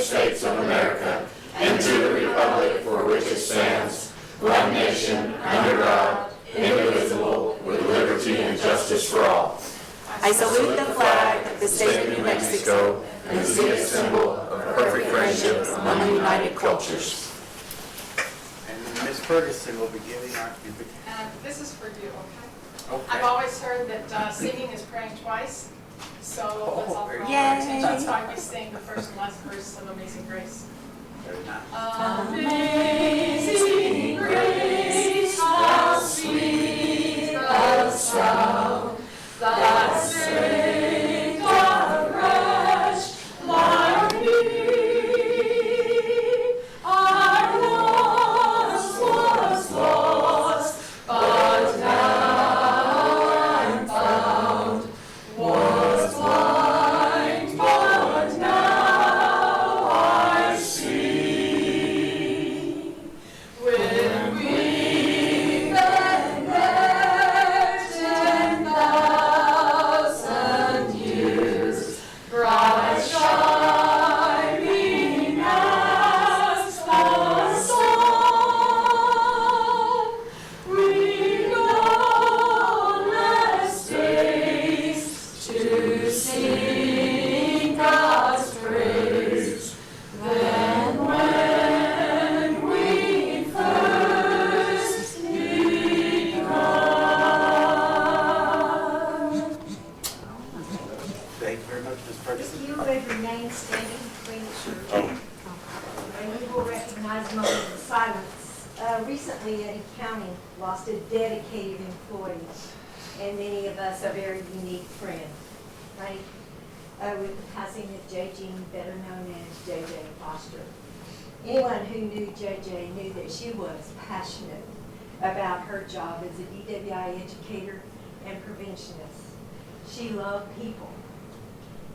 States of America and to the republic for which it stands, one nation, under God, indivisible, with liberty and justice for all. I salute the flag of the state of New Mexico and see a symbol of perfect friendship among united cultures. And Ms. Ferguson will be giving our... This is for you, okay? Okay. I've always heard that singing is praying twice, so let's all throw our Yay. attention. That's why we sing the first and last verse of Amazing Grace. Very nice. Amazing grace, how sweet the sound that saved a wretch like me. I once was lost, but now I'm found. Was blind, but now I see. When we've been there 10,000 years, bright shining as the sun, we've no less days to sing God's praise than when we first begun. Thank you very much, Ms. Ferguson. If you would remain standing between the church, and we will recognize a moment of silence. Recently, Eddy County lost a dedicated employee, and many of us a very unique friend, right? With the passing of J. Jean, better known as J.J. Foster. Anyone who knew J.J. knew that she was passionate about her job as a DWI educator and preventionist. She loved people.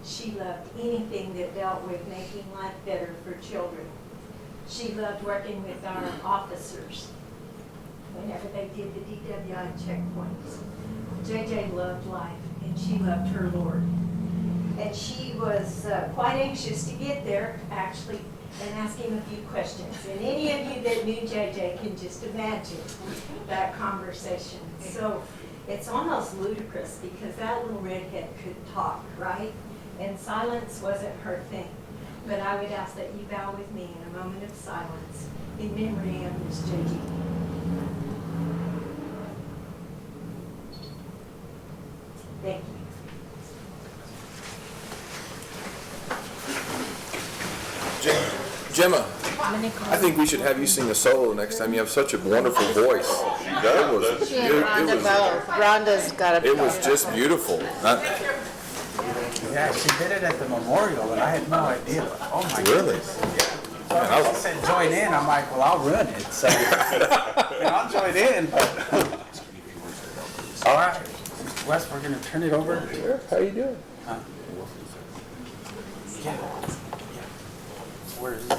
She loved anything that dealt with making life better for children. She loved working with our officers whenever they did the DWI checkpoints. JJ loved life, and she loved her Lord. And she was quite anxious to get there, actually, and ask him a few questions. And any of you that knew JJ can just imagine that conversation. So it's almost ludicrous because that little redhead could talk, right? And silence wasn't her thing. But I would ask that you bow with me in a moment of silence in memory of Miss J.G. Thank you. Gemma, I think we should have you sing a solo next time. You have such a wonderful voice. That was, Rhonda's got a. it was just beautiful. Yeah, she did it at the memorial, and I had no idea. Oh, my Really? goodness. Yeah. She said join in. I'm like, well, I'll ruin it. So I'll join in. But all right, Wes, we're going to turn it over. Sure. How you doing? Yeah. Where is it?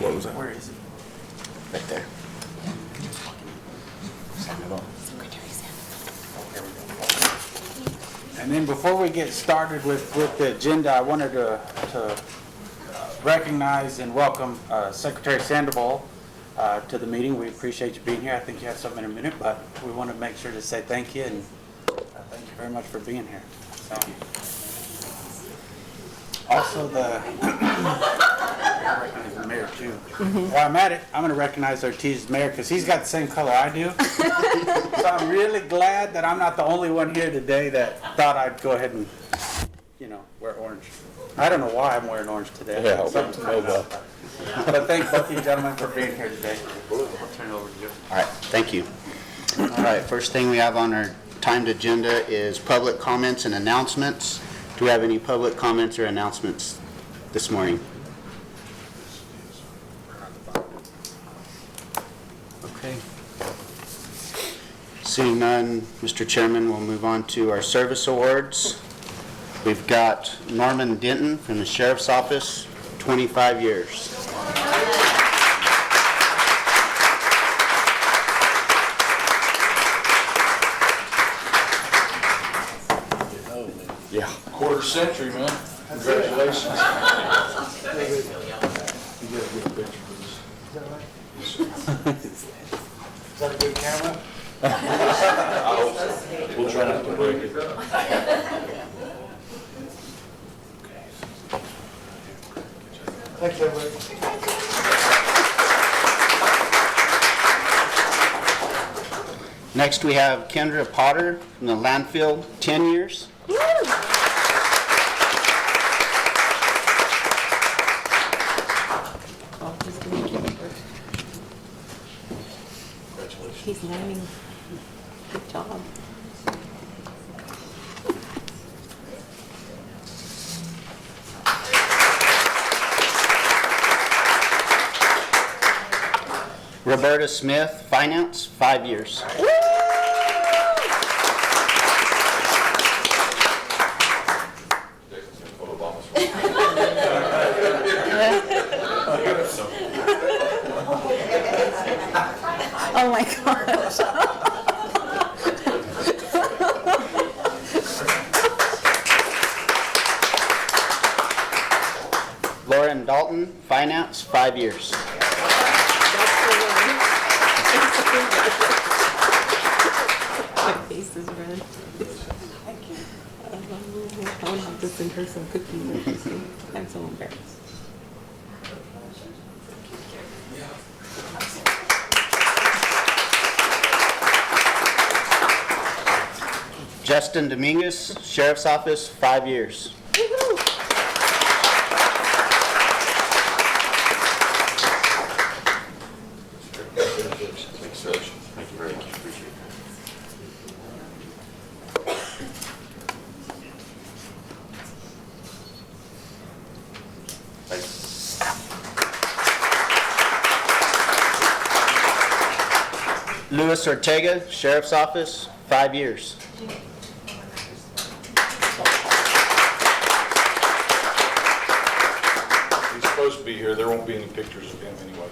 What was that? Where is it? Right there. And then before we get started with the agenda, I wanted to recognize and welcome Secretary Sandoval to the meeting. We appreciate you being here. I think you have something in a minute, but we want to make sure to say thank you and thank you very much for being here. So, also I recognize the mayor too. While I'm at it, I'm going to recognize Ortiz's mayor because he's got the same color I do. So I'm really glad that I'm not the only one here today that thought I'd go ahead and, wear orange. I don't know why I'm wearing orange today. Yeah, Something to know about. But thank both of you gentlemen for being here today. I'll turn it over to you. All right, thank you. All right, first thing we have on our timed agenda is public comments and announcements. Do we have any public comments or announcements this morning? Okay. Seeing none, Mr. Chairman, we'll move on to our service awards. We've got Norman Denton from the Sheriff's Office, 25 years. century, man. Congratulations. You gotta get a picture of this. Is that a good camera? We'll try not to break it. Thanks, everybody. Next, we have Kendra Potter from the landfill, 10 years. He's learning. Good job. Roberta Smith, finance, 5 years. Oh my gosh. Lauren Dalton, finance, 5 years. My face is red. I want to have to send her some cookies. I'm so embarrassed. Justin Dominguez, Sheriff's Office, 5 years. Luis Ortega, Sheriff's Office, 5 years. He's supposed to be here. There won't be any pictures of him anyway.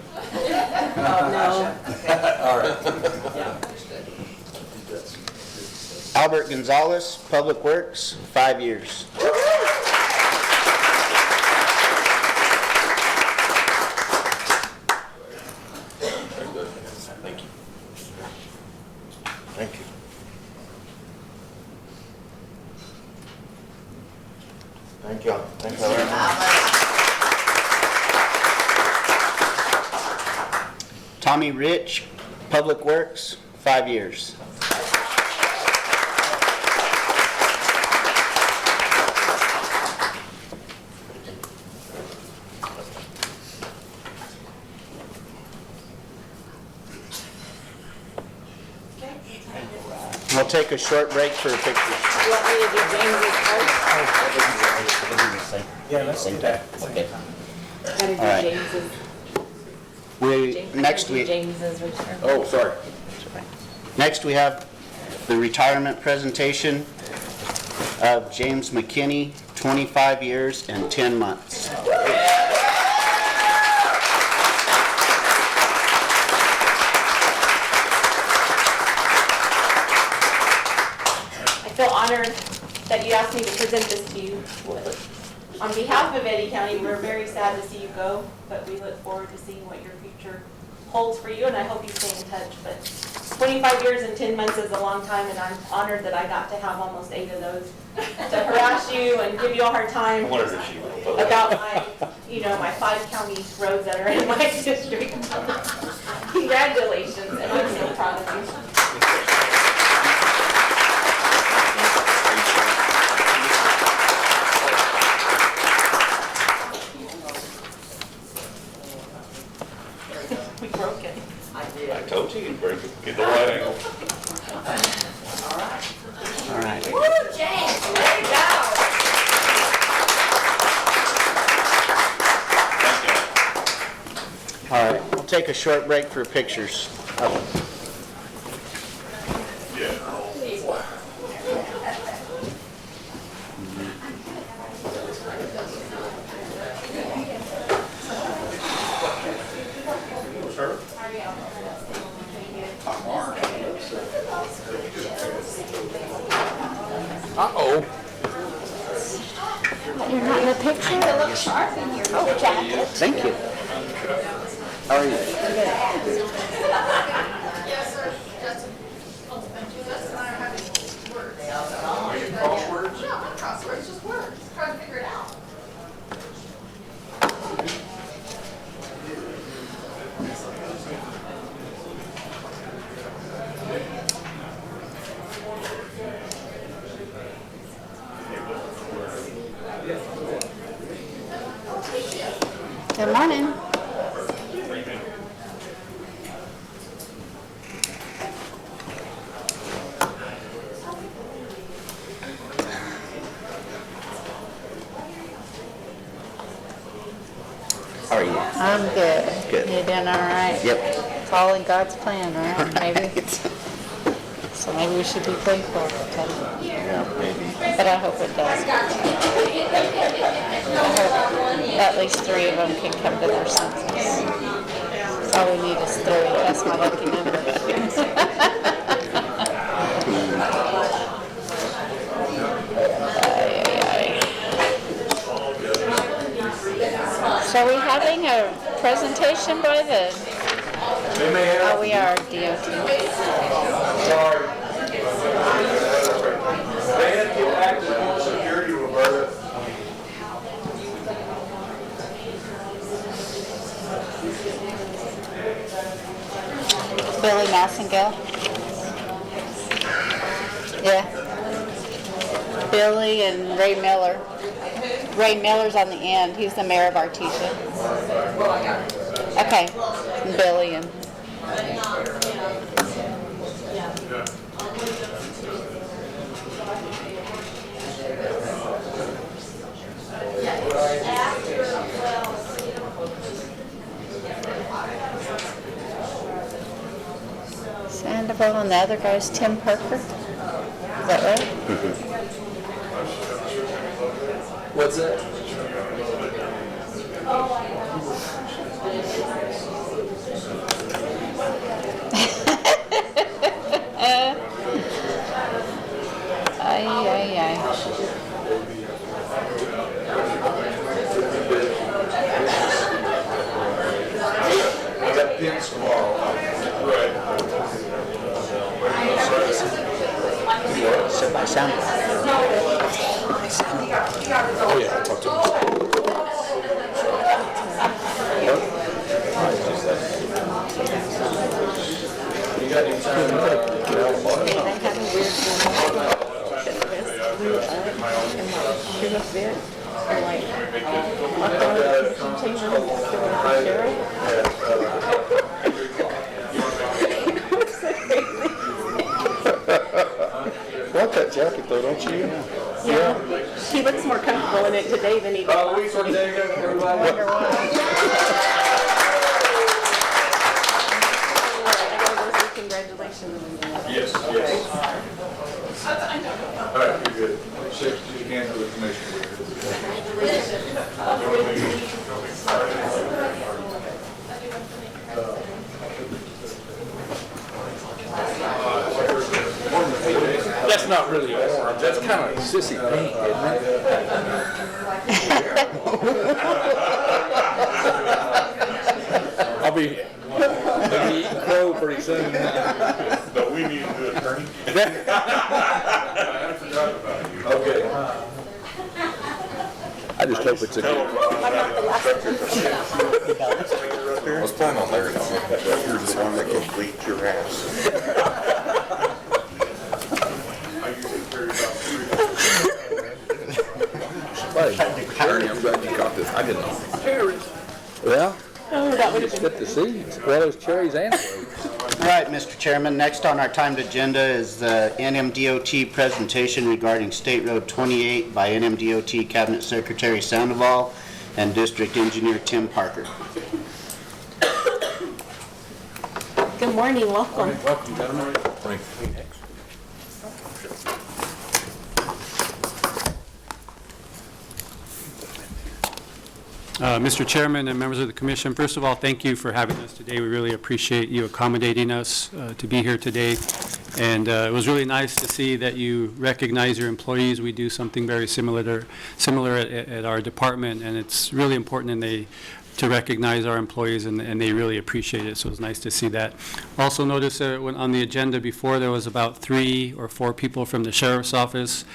No. Albert Gonzalez, Public Works, 5 years. Thank you. Thank you. Thank you. Thank you very much. Tommy Rich, Public Works, 5 years. We'll take a short break for pictures. You want me to do James's first? Yeah, let's do that. Gotta do All right. James's. Next we James's return. Oh, sorry. Next, we have the retirement presentation of James McKinney, 25 years and 10 months. I feel honored that you asked me to present this to you. On behalf of Eddy County, we're very sad to see you go, but we look forward to seeing what your future holds for you, and I hope you stay in touch. But 25 years and 10 months is a long time, and I'm honored that I got to have almost 8 of those to harass you and give you a hard time about my, my 5 county roads that are in my district. Congratulations, and I'm so proud of you. We broke it. I told you you'd break it. Get the right angle. All right. Woo, James, there you go. All right, we'll take a short break for pictures. Uh-oh. a picture? You look sharp in your jacket. Thank you. How are you? Yes, sir. Justin. Oh, thank you. Justin and I are having words. Crosswords? No, not crosswords, just words. Trying to figure it out. Good morning. How are you? I'm good. Good. You doing all right? Yep. It's all in God's plan, right? Maybe. So maybe we should be thankful. Yeah, maybe. But I hope it does. I hope at least 3 of them can come to their senses. That's all we need is 3. That's my lucky number. Ay, ay, ay. So are we having a presentation by the... Oh, we are DOT. Sorry. They had to get back to home security, Roberta. Billy Massengale? Yeah. Billy and Ray Miller. Ray Miller's on the end. He's the mayor of Artesia. Okay. And Billy and... Sandoval, and the other guy's Tim Parker. Is that right? What's that? Ay, ay, ay. I got pins tomorrow. Sit by sound. Oh, yeah, I talked to him. You got any time? Get out of the They have a weird she was there and like I thought continue I like that jacket though, don't you? yeah. She looks more comfortable in it today than he did. We sort of day ago, everybody. Wonder why. I gotta go say congratulations. Yes, yes. All right, you're good. Shake your hand for the commission. That's not really orange, that's kind of sissy pink, isn't it? I'll be eating crow pretty soon. But we need to do a attorney. I forgot about you. Okay. I just hope it's a good. I was planning on Larry. You're just one that can bleed your ass. Larry, I'm glad you got this. I didn't know. Well, Oh, that would have been get the seeds, well, those cherries and grapes. All right, Mr. Chairman, next on our timed agenda is the NMDOT presentation regarding State Road 28 by NMDOT Cabinet Secretary Sandoval and District Engineer Tim Parker. Good morning, welcome. Welcome, gentlemen. Mr. Chairman and members of the commission, first of all, thank you for having us today. We really appreciate you accommodating us to be here today. And it was really nice to see that you recognize your employees. We do something very similar at our department, and it's really important to recognize our employees, and they really appreciate it. So it was nice to see that. Also notice that when on the agenda before, there was about 3 or 4 people from the sheriff's office.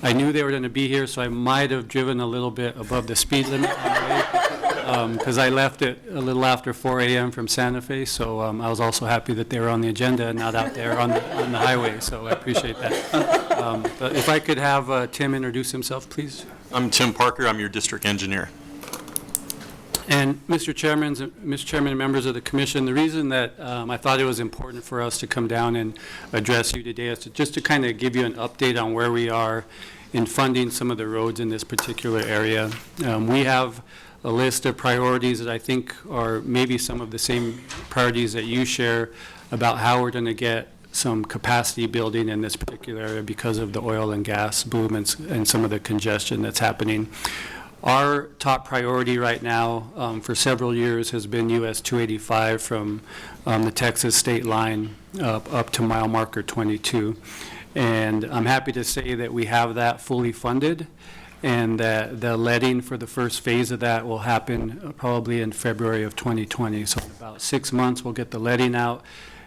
I knew they were going to be here, so I might have driven a little bit above the speed limit on the way, because I left it a little after 4 a.m. from Santa Fe, so I was also happy that they were on the agenda and not out there on the highway, so I appreciate that. But if I could have Tim introduce himself, please. I'm Tim Parker. I'm your district engineer. And Mr. Chairman and members of the commission, the reason that I thought it was important for us to come down and address you today is just to kind of give you an update on where we are in funding some of the roads in this particular area. We have a list of priorities that I think are maybe some of the same priorities that you share about how we're going to get some capacity building in this particular area because of the oil and gas boom and some of the congestion that's happening. Our top priority right now for several years has been US 285 from the Texas state line up to mile marker 22. And I'm happy to say that we have that fully funded, and that the letting for the first phase of that will happen probably in February of 2020. So in about 6 months we'll get the letting out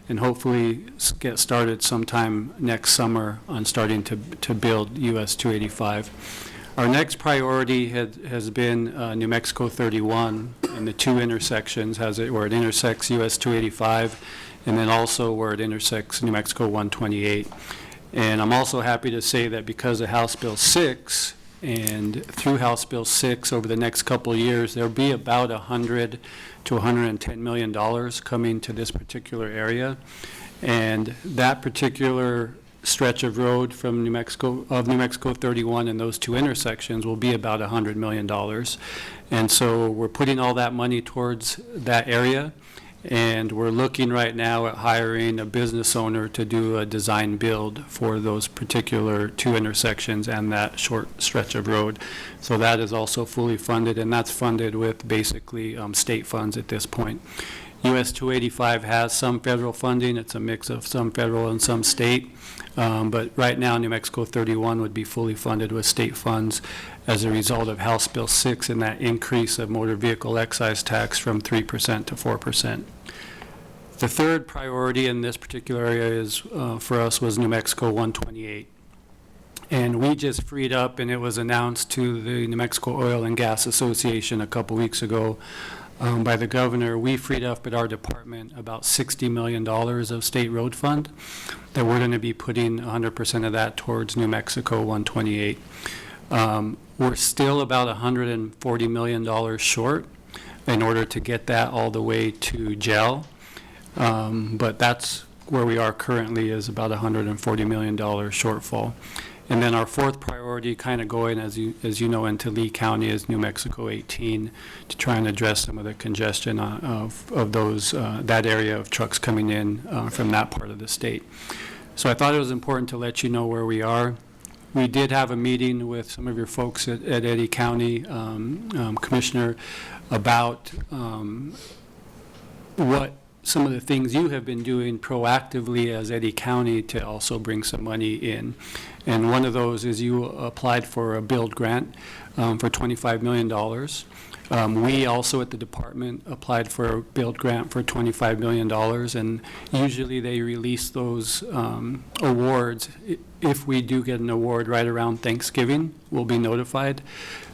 and hopefully get started sometime next summer on starting to build US 285. Our next priority has been New Mexico 31 and the 2 intersections where it intersects US 285, and then also where it intersects New Mexico 128. And I'm also happy to say that because of House Bill 6 and through House Bill 6 over the next couple of years, there'll be about $100 to $110 million coming to this particular area. And that particular stretch of road from New Mexico 31 and those 2 intersections will be about $100 million. And so we're putting all that money towards that area, and we're looking right now at hiring a business owner to do a design build for those particular 2 intersections and that short stretch of road. So that is also fully funded, and that's funded with basically state funds at this point. US 285 has some federal funding. It's a mix of some federal and some state. But right now, New Mexico 31 would be fully funded with state funds as a result of House Bill 6 and that increase of motor vehicle excise tax from 3% to 4%. The third priority in this particular area for us was New Mexico 128. And we just freed up, and it was announced to the New Mexico Oil and Gas Association a couple weeks ago by the governor. We freed up at our department about $60 million of state road fund that we're going to be putting 100% of that towards New Mexico 128. We're still about $140 million short in order to get that all the way to GEL, but that's where we are currently, is about $140 million shortfall. And then our fourth priority, kind of going, as you know, into Lee County, is New Mexico 18 to try and address some of the congestion of those that area of trucks coming in from that part of the state. So I thought it was important to let you know where we are. We did have a meeting with some of your folks at Eddy County, Commissioner, about what some of the things you have been doing proactively as Eddy County to also bring some money in. And one of those is you applied for a build grant for $25 million. We also at the department applied for a build grant for $25 million, and usually they release those awards. If we do get an award right around Thanksgiving, we'll be notified.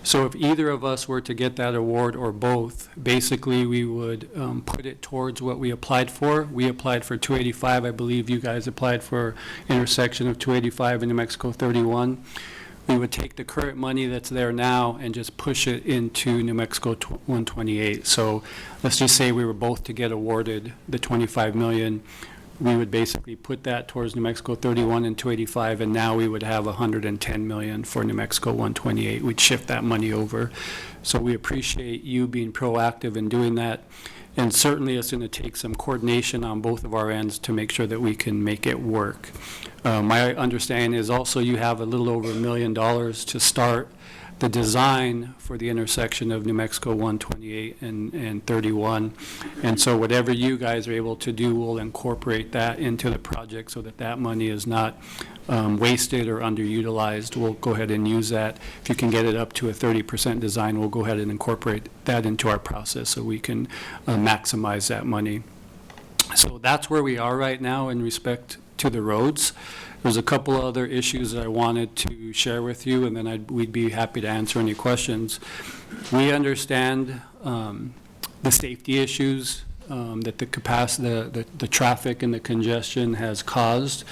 So if either of us were to get that award or both, basically we would put it towards what we applied for. We applied for 285. I believe you guys applied for intersection of 285 and New Mexico 31. We would take the current money that's there now and just push it into New Mexico 128. So let's just say we were both to get awarded the $25 million. We would basically put that towards New Mexico 31 and 285, and now we would have $110 million for New Mexico 128. We'd shift that money over. So we appreciate you being proactive in doing that. And certainly it's going to take some coordination on both of our ends to make sure that we can make it work. My understanding is also you have a little over $1 million to start the design for the intersection of New Mexico 128 and 31. And so whatever you guys are able to do, we'll incorporate that into the project so that that money is not wasted or underutilized. We'll go ahead and use that. If you can get it up to a 30% design, we'll go ahead and incorporate that into our process so we can maximize that money. So that's where we are right now in respect to the roads. There's a couple other issues that I wanted to share with you, and then we'd be happy to answer any questions. We understand the safety issues that the capacity, the traffic and the congestion has caused.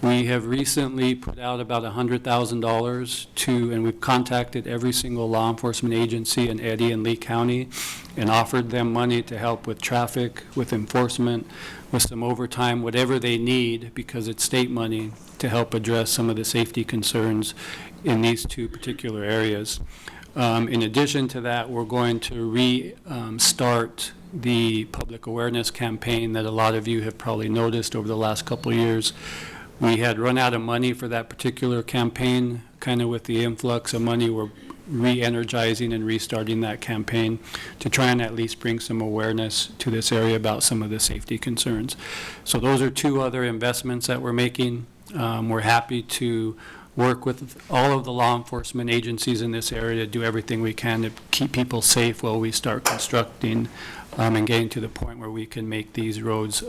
We have recently put out about $100,000 to, and we've contacted every single law enforcement agency in Eddy and Lee County and offered them money to help with traffic, with enforcement, with some overtime, whatever they need, because it's state money, to help address some of the safety concerns in these two particular areas. In addition to that, we're going to restart the public awareness campaign that a lot of you have probably noticed over the last couple of years. We had run out of money for that particular campaign. Kind of with the influx of money, we're re-energizing and restarting that campaign to try and at least bring some awareness to this area about some of the safety concerns. So those are two other investments that we're making. We're happy to work with all of the law enforcement agencies in this area to do everything we can to keep people safe while we start constructing and getting to the point where we can make these roads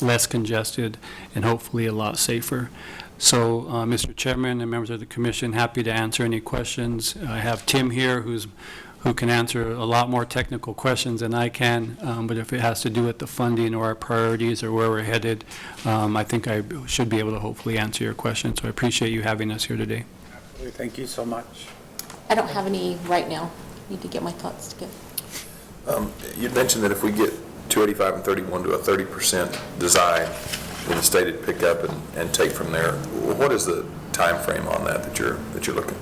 less congested and hopefully a lot safer. So, Mr. Chairman and members of the commission, happy to answer any questions. I have Tim here who can answer a lot more technical questions than I can, but if it has to do with the funding or our priorities or where we're headed, I think I should be able to hopefully answer your questions. So I appreciate you having us here today. Absolutely. Thank you so much. I don't have any right now. Need to get my thoughts together. You mentioned that if we get 285 and 31 to a 30% design, then the state would pick up and take from there. What is the time frame on that you're looking?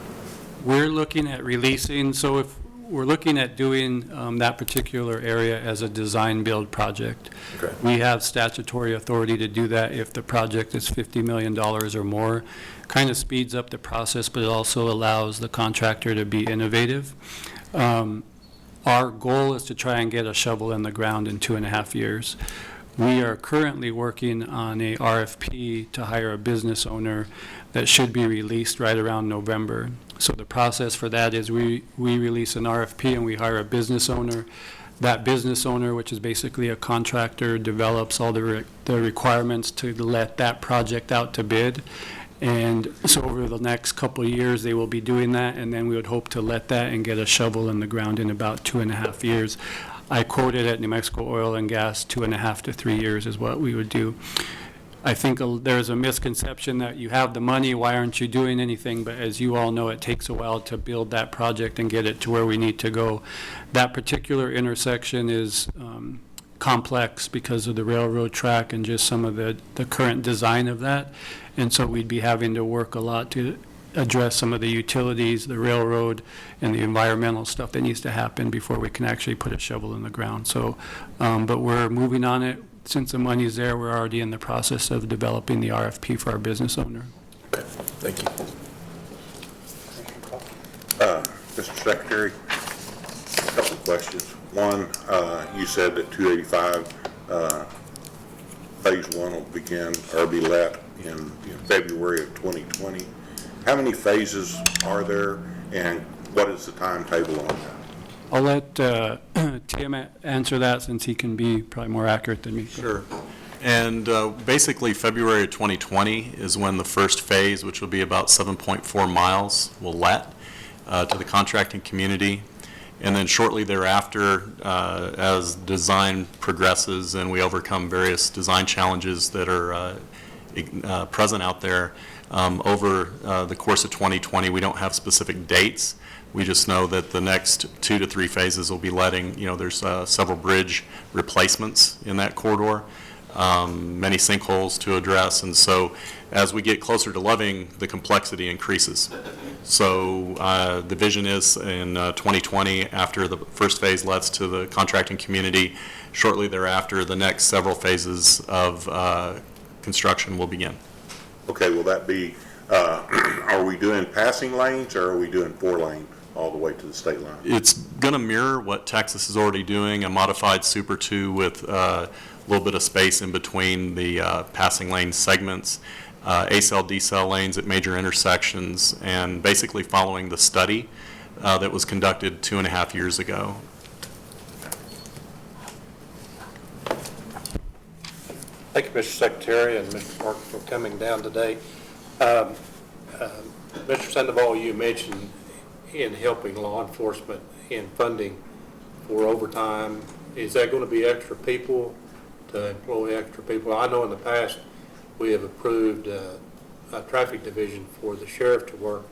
We're looking at releasing, so if we're looking at doing that particular area as a design build project. Okay. We have statutory authority to do that if the project is $50 million or more. Kind of speeds up the process, but it also allows the contractor to be innovative. Our goal is to try and get a shovel in the ground in 2.5 years. We are currently working on a RFP to hire a business owner that should be released right around November. So the process for that is we release an RFP and we hire a business owner. That business owner, which is basically a contractor, develops all the requirements to let that project out to bid. And so over the next couple of years, they will be doing that, and then we would hope to let that and get a shovel in the ground in about 2.5 years. I quoted at New Mexico Oil and Gas 2.5 to 3 years is what we would do. I think there's a misconception that you have the money, why aren't you doing anything? But as you all know, it takes a while to build that project and get it to where we need to go. That particular intersection is complex because of the railroad track and just some of the current design of that. And so we'd be having to work a lot to address some of the utilities, the railroad, and the environmental stuff that needs to happen before we can actually put a shovel in the ground. So, but we're moving on it. Since the money's there, we're already in the process of developing the RFP for our business owner. Okay, thank you. Mr. Secretary, a couple of questions. One, you said that 285 phase one will begin or be let in February of 2020. How many phases are there, and what is the timetable on that? I'll let Tim answer that since he can be probably more accurate than me. Sure. And basically February of 2020 is when the first phase, which will be about 7.4 miles, will let to the contracting community. And then shortly thereafter, as design progresses and we overcome various design challenges that are present out there, over the course of 2020, we don't have specific dates. We just know that the next 2 to 3 phases will be letting, there's several bridge replacements in that corridor, many sinkholes to address, and so as we get closer to Loving, the complexity increases. So the vision is in 2020, after the first phase lets to the contracting community, shortly thereafter, the next several phases of construction will begin. Okay, will that be, are we doing passing lanes or are we doing 4 lane all the way to the state line? It's going to mirror what Texas is already doing, a modified Super 2 with a little bit of space in between the passing lane segments, A-cell, D-cell lanes at major intersections, and basically following the study that was conducted 2.5 years ago. Thank you, Mr. Secretary and Mr. Parker, for coming down today. Mr. Sandoval, you mentioned in helping law enforcement in funding for overtime. Is that going to be extra people to employ extra people? I know in the past we have approved a traffic division for the sheriff to work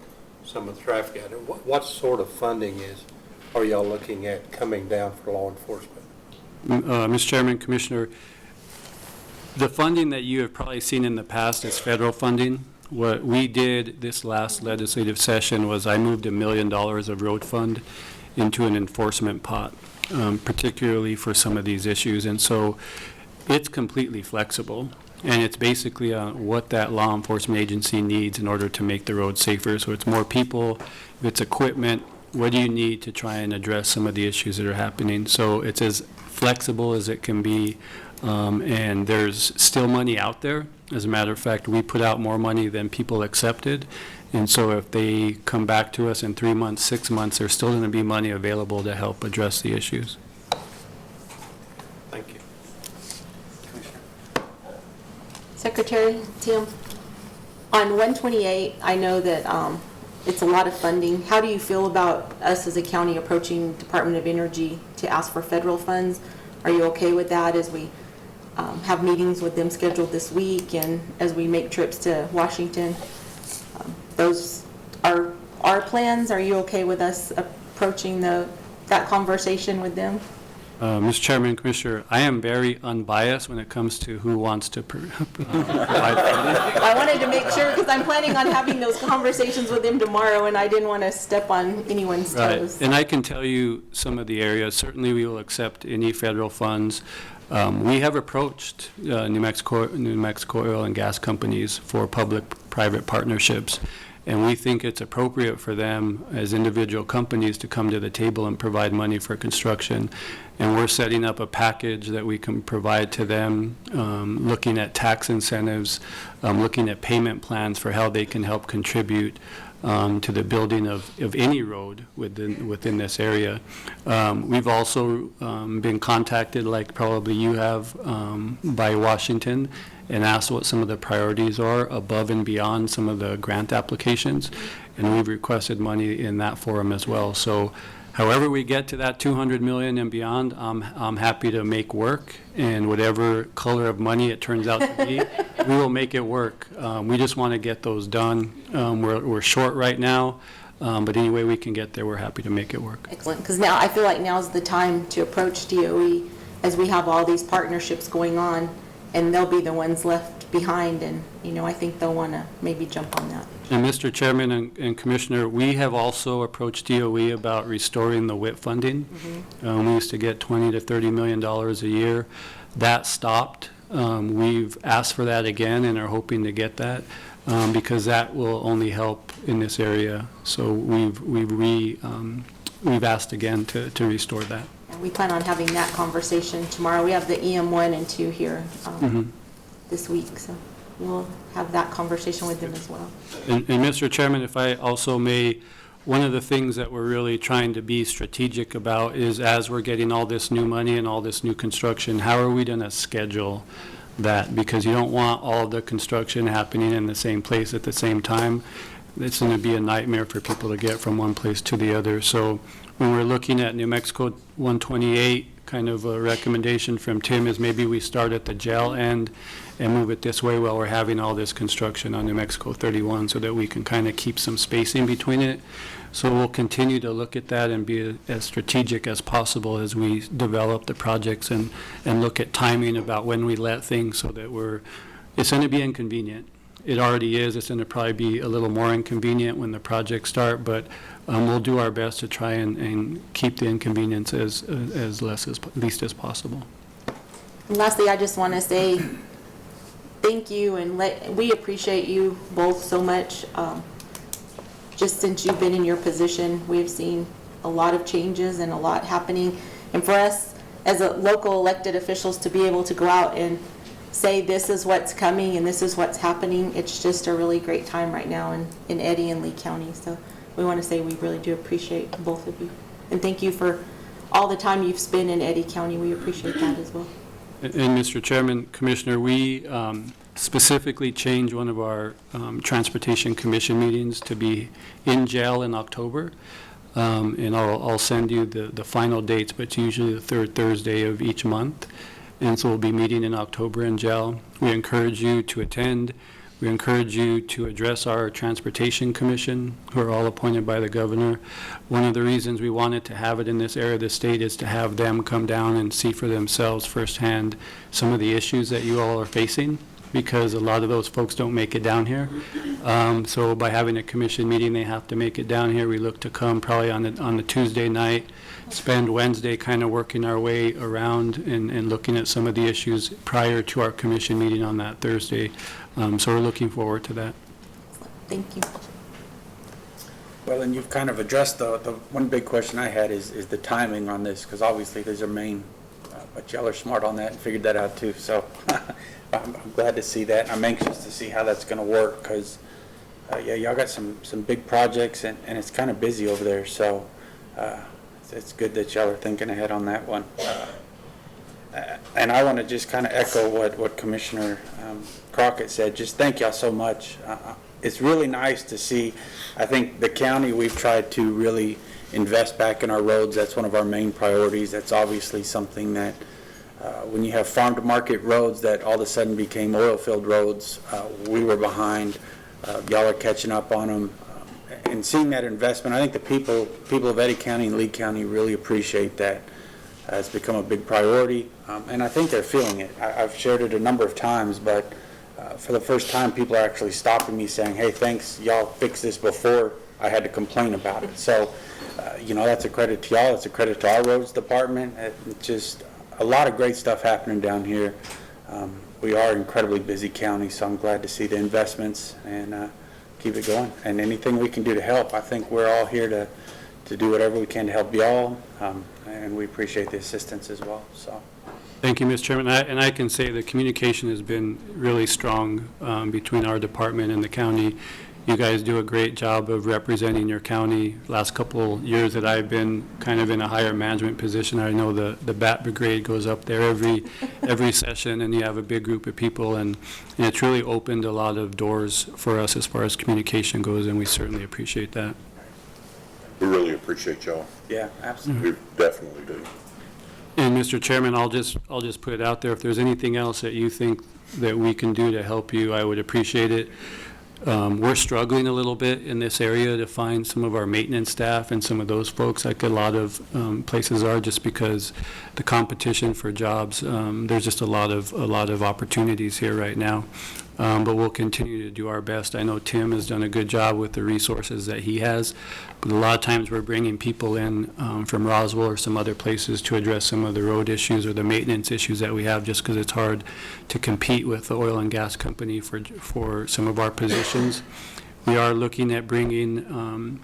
some of the traffic out there. What sort of funding are y'all looking at coming down for law enforcement? Mr. Chairman, Commissioner, the funding that you have probably seen in the past is federal funding. What we did this last legislative session was I moved $1 million of road fund into an enforcement pot, particularly for some of these issues. And so it's completely flexible. And it's basically what that law enforcement agency needs in order to make the road safer. So it's more people, if it's equipment, what do you need to try and address some of the issues that are happening? So it's as flexible as it can be. And there's still money out there. As a matter of fact, we put out more money than people accepted. And so if they come back to us in 3 months, 6 months, there's still going to be money available to help address the issues. Thank you. Secretary Tim, on 128, I know that it's a lot of funding. How do you feel about us as a county approaching Department of Energy to ask for federal funds? Are you okay with that as we have meetings with them scheduled this week and as we make trips to Washington? Those are our plans. Are you okay with us approaching that conversation with them? Mr. Chairman, Commissioner, I am very unbiased when it comes to who wants to provide funding. I wanted to make sure because I'm planning on having those conversations with them tomorrow and I didn't want to step on anyone's toes. Right. And I can tell you some of the areas. Certainly we will accept any federal funds. We have approached New Mexico oil and gas companies for public-private partnerships. And we think it's appropriate for them as individual companies to come to the table and provide money for construction. And we're setting up a package that we can provide to them, looking at tax incentives, looking at payment plans for how they can help contribute to the building of any road within this area. We've also been contacted, like probably you have, by Washington and asked what some of the priorities are above and beyond some of the grant applications. And we've requested money in that forum as well. So however we get to that $200 million and beyond, I'm happy to make work. And whatever color of money it turns out to be, we will make it work. We just want to get those done. We're short right now. But any way we can get there, we're happy to make it work. Excellent, because now I feel like now's the time to approach DOE as we have all these partnerships going on, and they'll be the ones left behind, and I think they'll want to maybe jump on that. And Mr. Chairman and Commissioner, we have also approached DOE about restoring the WIP funding. We used to get $20 to $30 million a year. That stopped. We've asked for that again and are hoping to get that. Because that will only help in this area. So we've asked again to restore that. And we plan on having that conversation tomorrow. We have the EM1 and 2 here this week, so we'll have that conversation with them as well. And Mr. Chairman, if I also may, one of the things that we're really trying to be strategic about is as we're getting all this new money and all this new construction, how are we going to schedule that? Because you don't want all of the construction happening in the same place at the same time. It's going to be a nightmare for people to get from one place to the other. So when we're looking at New Mexico 128, kind of a recommendation from Tim is maybe we start at the jail end and move it this way while we're having all this construction on New Mexico 31 so that we can kind of keep some spacing between it. So we'll continue to look at that and be as strategic as possible as we develop the projects and look at timing about when we let things so that it's going to be inconvenient. It already is. It's going to probably be a little more inconvenient when the projects start, but we'll do our best to try and keep the inconvenience as least as possible. And lastly, I just want to say thank you and we appreciate you both so much. just since you've been in your position, we've seen a lot of changes and a lot happening. And for us, as a local elected officials, to be able to go out and say this is what's coming and this is what's happening, it's just a really great time right now in Eddy and Lee County. So we want to say we really do appreciate both of you. And thank you for all the time you've spent in Eddy County. We appreciate that as well. And Mr. Chairman, Commissioner, we specifically changed one of our Transportation Commission meetings to be in jail in October. And I'll send you the final dates, but it's usually the third Thursday of each month. And so we'll be meeting in October in jail. We encourage you to attend. We encourage you to address our Transportation Commission, who are all appointed by the governor. One of the reasons we wanted to have it in this area of the state is to have them come down and see for themselves firsthand some of the issues that you all are facing, because a lot of those folks don't make it down here. So by having a commission meeting, they have to make it down here. We look to come probably on the Tuesday night, spend Wednesday kind of working our way around and looking at some of the issues prior to our commission meeting on that Thursday. So we're looking forward to that. Thank you. Well, and you've kind of addressed the one big question I had is the timing on this, because obviously there's a main, but y'all are smart on that and figured that out too. So I'm glad to see that. I'm anxious to see how that's going to work, because yeah, y'all got some big projects and it's kind of busy over there. So it's good that y'all are thinking ahead on that one. And I want to just kind of echo what Commissioner Crockett said. Just thank y'all so much. It's really nice to see. I think the county, we've tried to really invest back in our roads. That's one of our main priorities. That's obviously something that when you have farm to market roads that all of a sudden became oil field roads, we were behind. Y'all are catching up on them. And seeing that investment, I think the people of Eddy County and Lee County really appreciate that. It's become a big priority, and I think they're feeling it. I've shared it a number of times, but for the first time, people are actually stopping me saying, hey, thanks, y'all fixed this before I had to complain about it. So, you know, that's a credit to y'all. It's a credit to our roads department. It's just a lot of great stuff happening down here. We are an incredibly busy county, so I'm glad to see the investments and keep it going. And anything we can do to help, I think we're all here to do whatever we can to help y'all, and we appreciate the assistance as well. So. Thank you, Mr. Chairman. And I can say the communication has been really strong between our department and the county. You guys do a great job of representing your county. Last couple years that I've been kind of in a higher management position, I know the BAT brigade goes up there every session, and you have a big group of people, and it's really opened a lot of doors for us as far as communication goes, and we certainly appreciate that. We really appreciate y'all. Yeah, absolutely. We definitely do. And Mr. Chairman, I'll just put it out there. If there's anything else that you think that we can do to help you, I would appreciate it. We're struggling a little bit in this area to find some of our maintenance staff and some of those folks, like a lot of places are, just because the competition for jobs, there's just a lot of opportunities here right now. But we'll continue to do our best. I know Tim has done a good job with the resources that he has, but a lot of times we're bringing people in from Roswell or some other places to address some of the road issues or the maintenance issues that we have, just because it's hard to compete with the oil and gas company for some of our positions. We are looking at bringing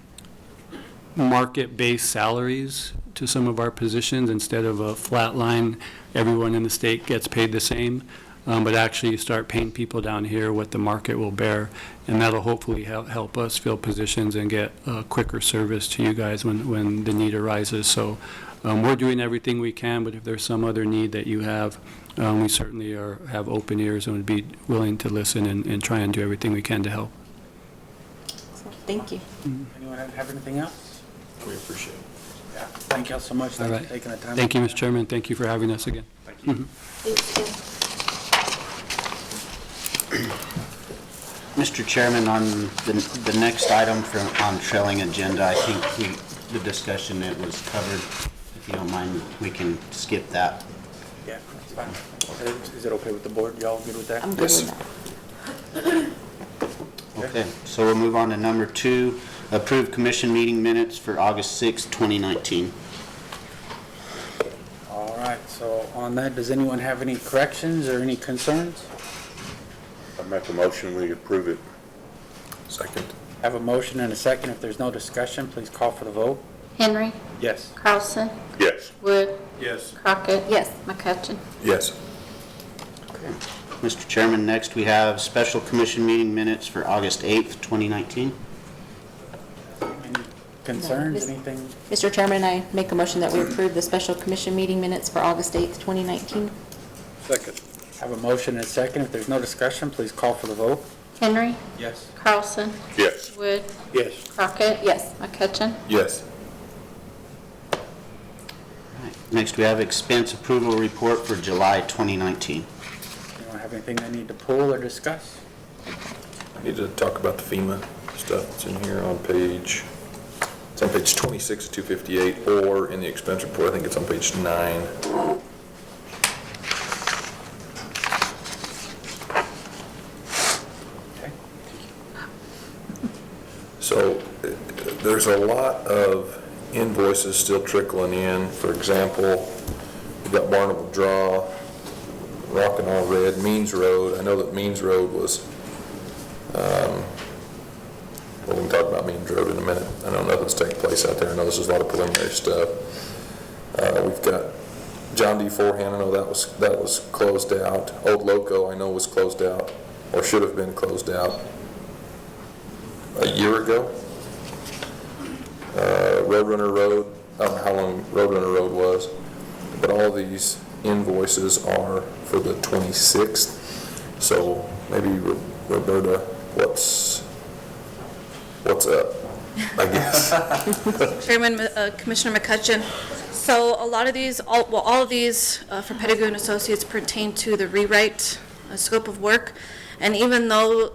market-based salaries to some of our positions instead of a flat line, everyone in the state gets paid the same. But actually you start paying people down here what the market will bear, and that'll hopefully help us fill positions and get quicker service to you guys when the need arises. So we're doing everything we can, but if there's some other need that you have, we certainly have open ears and would be willing to listen and try and do everything we can to help. Thank you. Anyone have anything else? We appreciate it. Yeah. Thank y'all so much. Thanks for taking the time. Thank you, Mr. Chairman. Thank you for having us again. Thank you. Thanks, Mr. Chairman, on the next item on trailing agenda, I think the discussion that was covered. If you don't mind, we can skip that. Yeah, that's fine. Is it okay with the board? Y'all good with that? I'm good with that. Okay, so we'll move on to number 2, approve commission meeting minutes for August 6, 2019. All right, so on that, does anyone have any corrections or any concerns? I make a motion, we approve it. Second. Have a motion and a second. If there's no discussion, please call for the vote. Henry, Yes. Carlson, Yes. Wood, Yes. Crockett. Yes. McCutcheon. Yes. Mr. Chairman, next we have special commission meeting minutes for August 8th, 2019. Any concerns, Miss- anything? Mr. Chairman, I make a motion that we approve the special commission meeting minutes for August 8th, 2019. Second. Have a motion and a second. If there's no discussion, please call for the vote. Henry, Yes. Carlson, Yes. Wood, Yes. Crockett. Yes. McCutcheon. Yes. Next, we have expense approval report for July 2019. Anyone have anything they need to pull or discuss? I need to talk about the FEMA stuff that's in here on page, it's on page 26 of 258, or in the expense report, I think it's on page 9. Okay. So there's a lot of invoices still trickling in. For example, we've got Barnable Draw, Rock and All Red, Means Road. I know that Means Road was, well, we can talk about Means Road in a minute. I know nothing's taking place out there. I know this is a lot of preliminary stuff. We've got John D. Forehand. I know that was closed out. Old Loco, I know, was closed out, or should have been closed out a year ago. Roadrunner Road, I don't know how long Roadrunner Road was, but all of these invoices are for the 26th. So maybe Roberta, what's up, I guess. Chairman, Commissioner McCutcheon. So a lot of these, all of these for Pettigrew and Associates pertain to the rewrite scope of work. And even though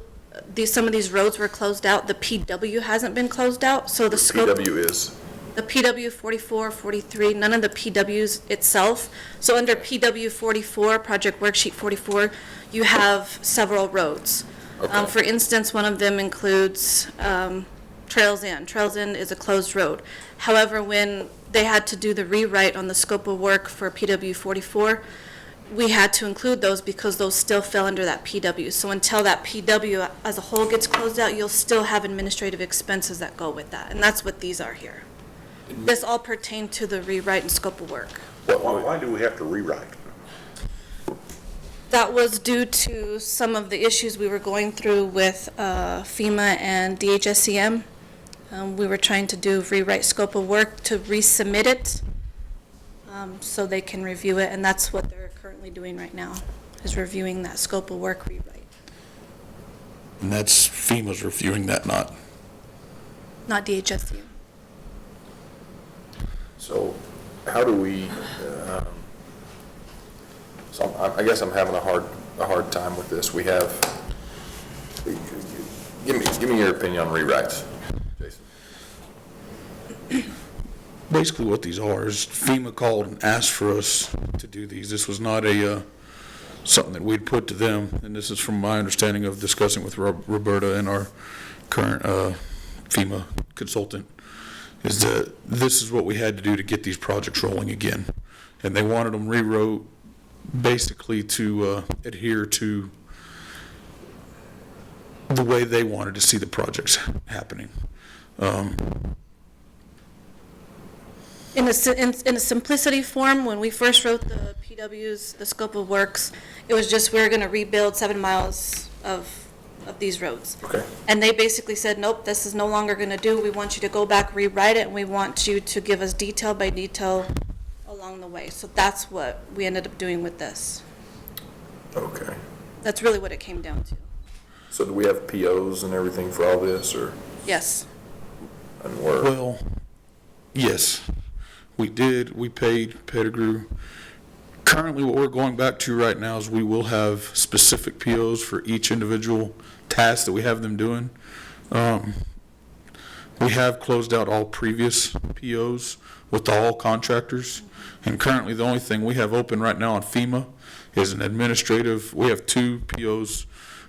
some of these roads were closed out, the PW hasn't been closed out. So the scope. PW is? The PW 44, 43, none of the PWs itself. So under PW 44, Project Worksheet 44, you have several roads. Okay. For instance, one of them includes Trails End. Trails End is a closed road. However, when they had to do the rewrite on the scope of work for PW 44, we had to include those because those still fell under that PW. So until that PW as a whole gets closed out, you'll still have administrative expenses that go with that. And that's what these are here. This all pertained to the rewrite and scope of work. Why do we have to rewrite? That was due to some of the issues we were going through with FEMA and DHSCM. We were trying to do rewrite scope of work to resubmit it so they can review it, and that's what they're currently doing right now, is reviewing that scope of work rewrite. And that's FEMA's reviewing that, not DHSCM. So how do we, so I guess I'm having a hard time with this. We have, give me your opinion on rewrites, Jason. basically what these are is FEMA called and asked for us to do these. This was not something that we'd put to them, and this is from my understanding of discussing with Roberta and our current FEMA consultant, is that this is what we had to do to get these projects rolling again. And they wanted them rewrote basically to adhere to the way they wanted to see the projects happening. In a simplicity form, when we first wrote the PWs, the scope of works, it was just we were going to rebuild 7 miles of these roads. Okay. And they basically said, nope, this is no longer going to do. We want you to go back, rewrite it, and we want you to give us detail by detail along the way. So that's what we ended up doing with this. Okay. That's really what it came down to. So do we have POs and everything for all this, or? Yes. And where? Well, yes, we did. We paid Pettigrew. Currently, what we're going back to right now is we will have specific POs for each individual task that we have them doing. We have closed out all previous POs with all contractors, and currently the only thing we have open right now on FEMA is an administrative. We have 2 POs.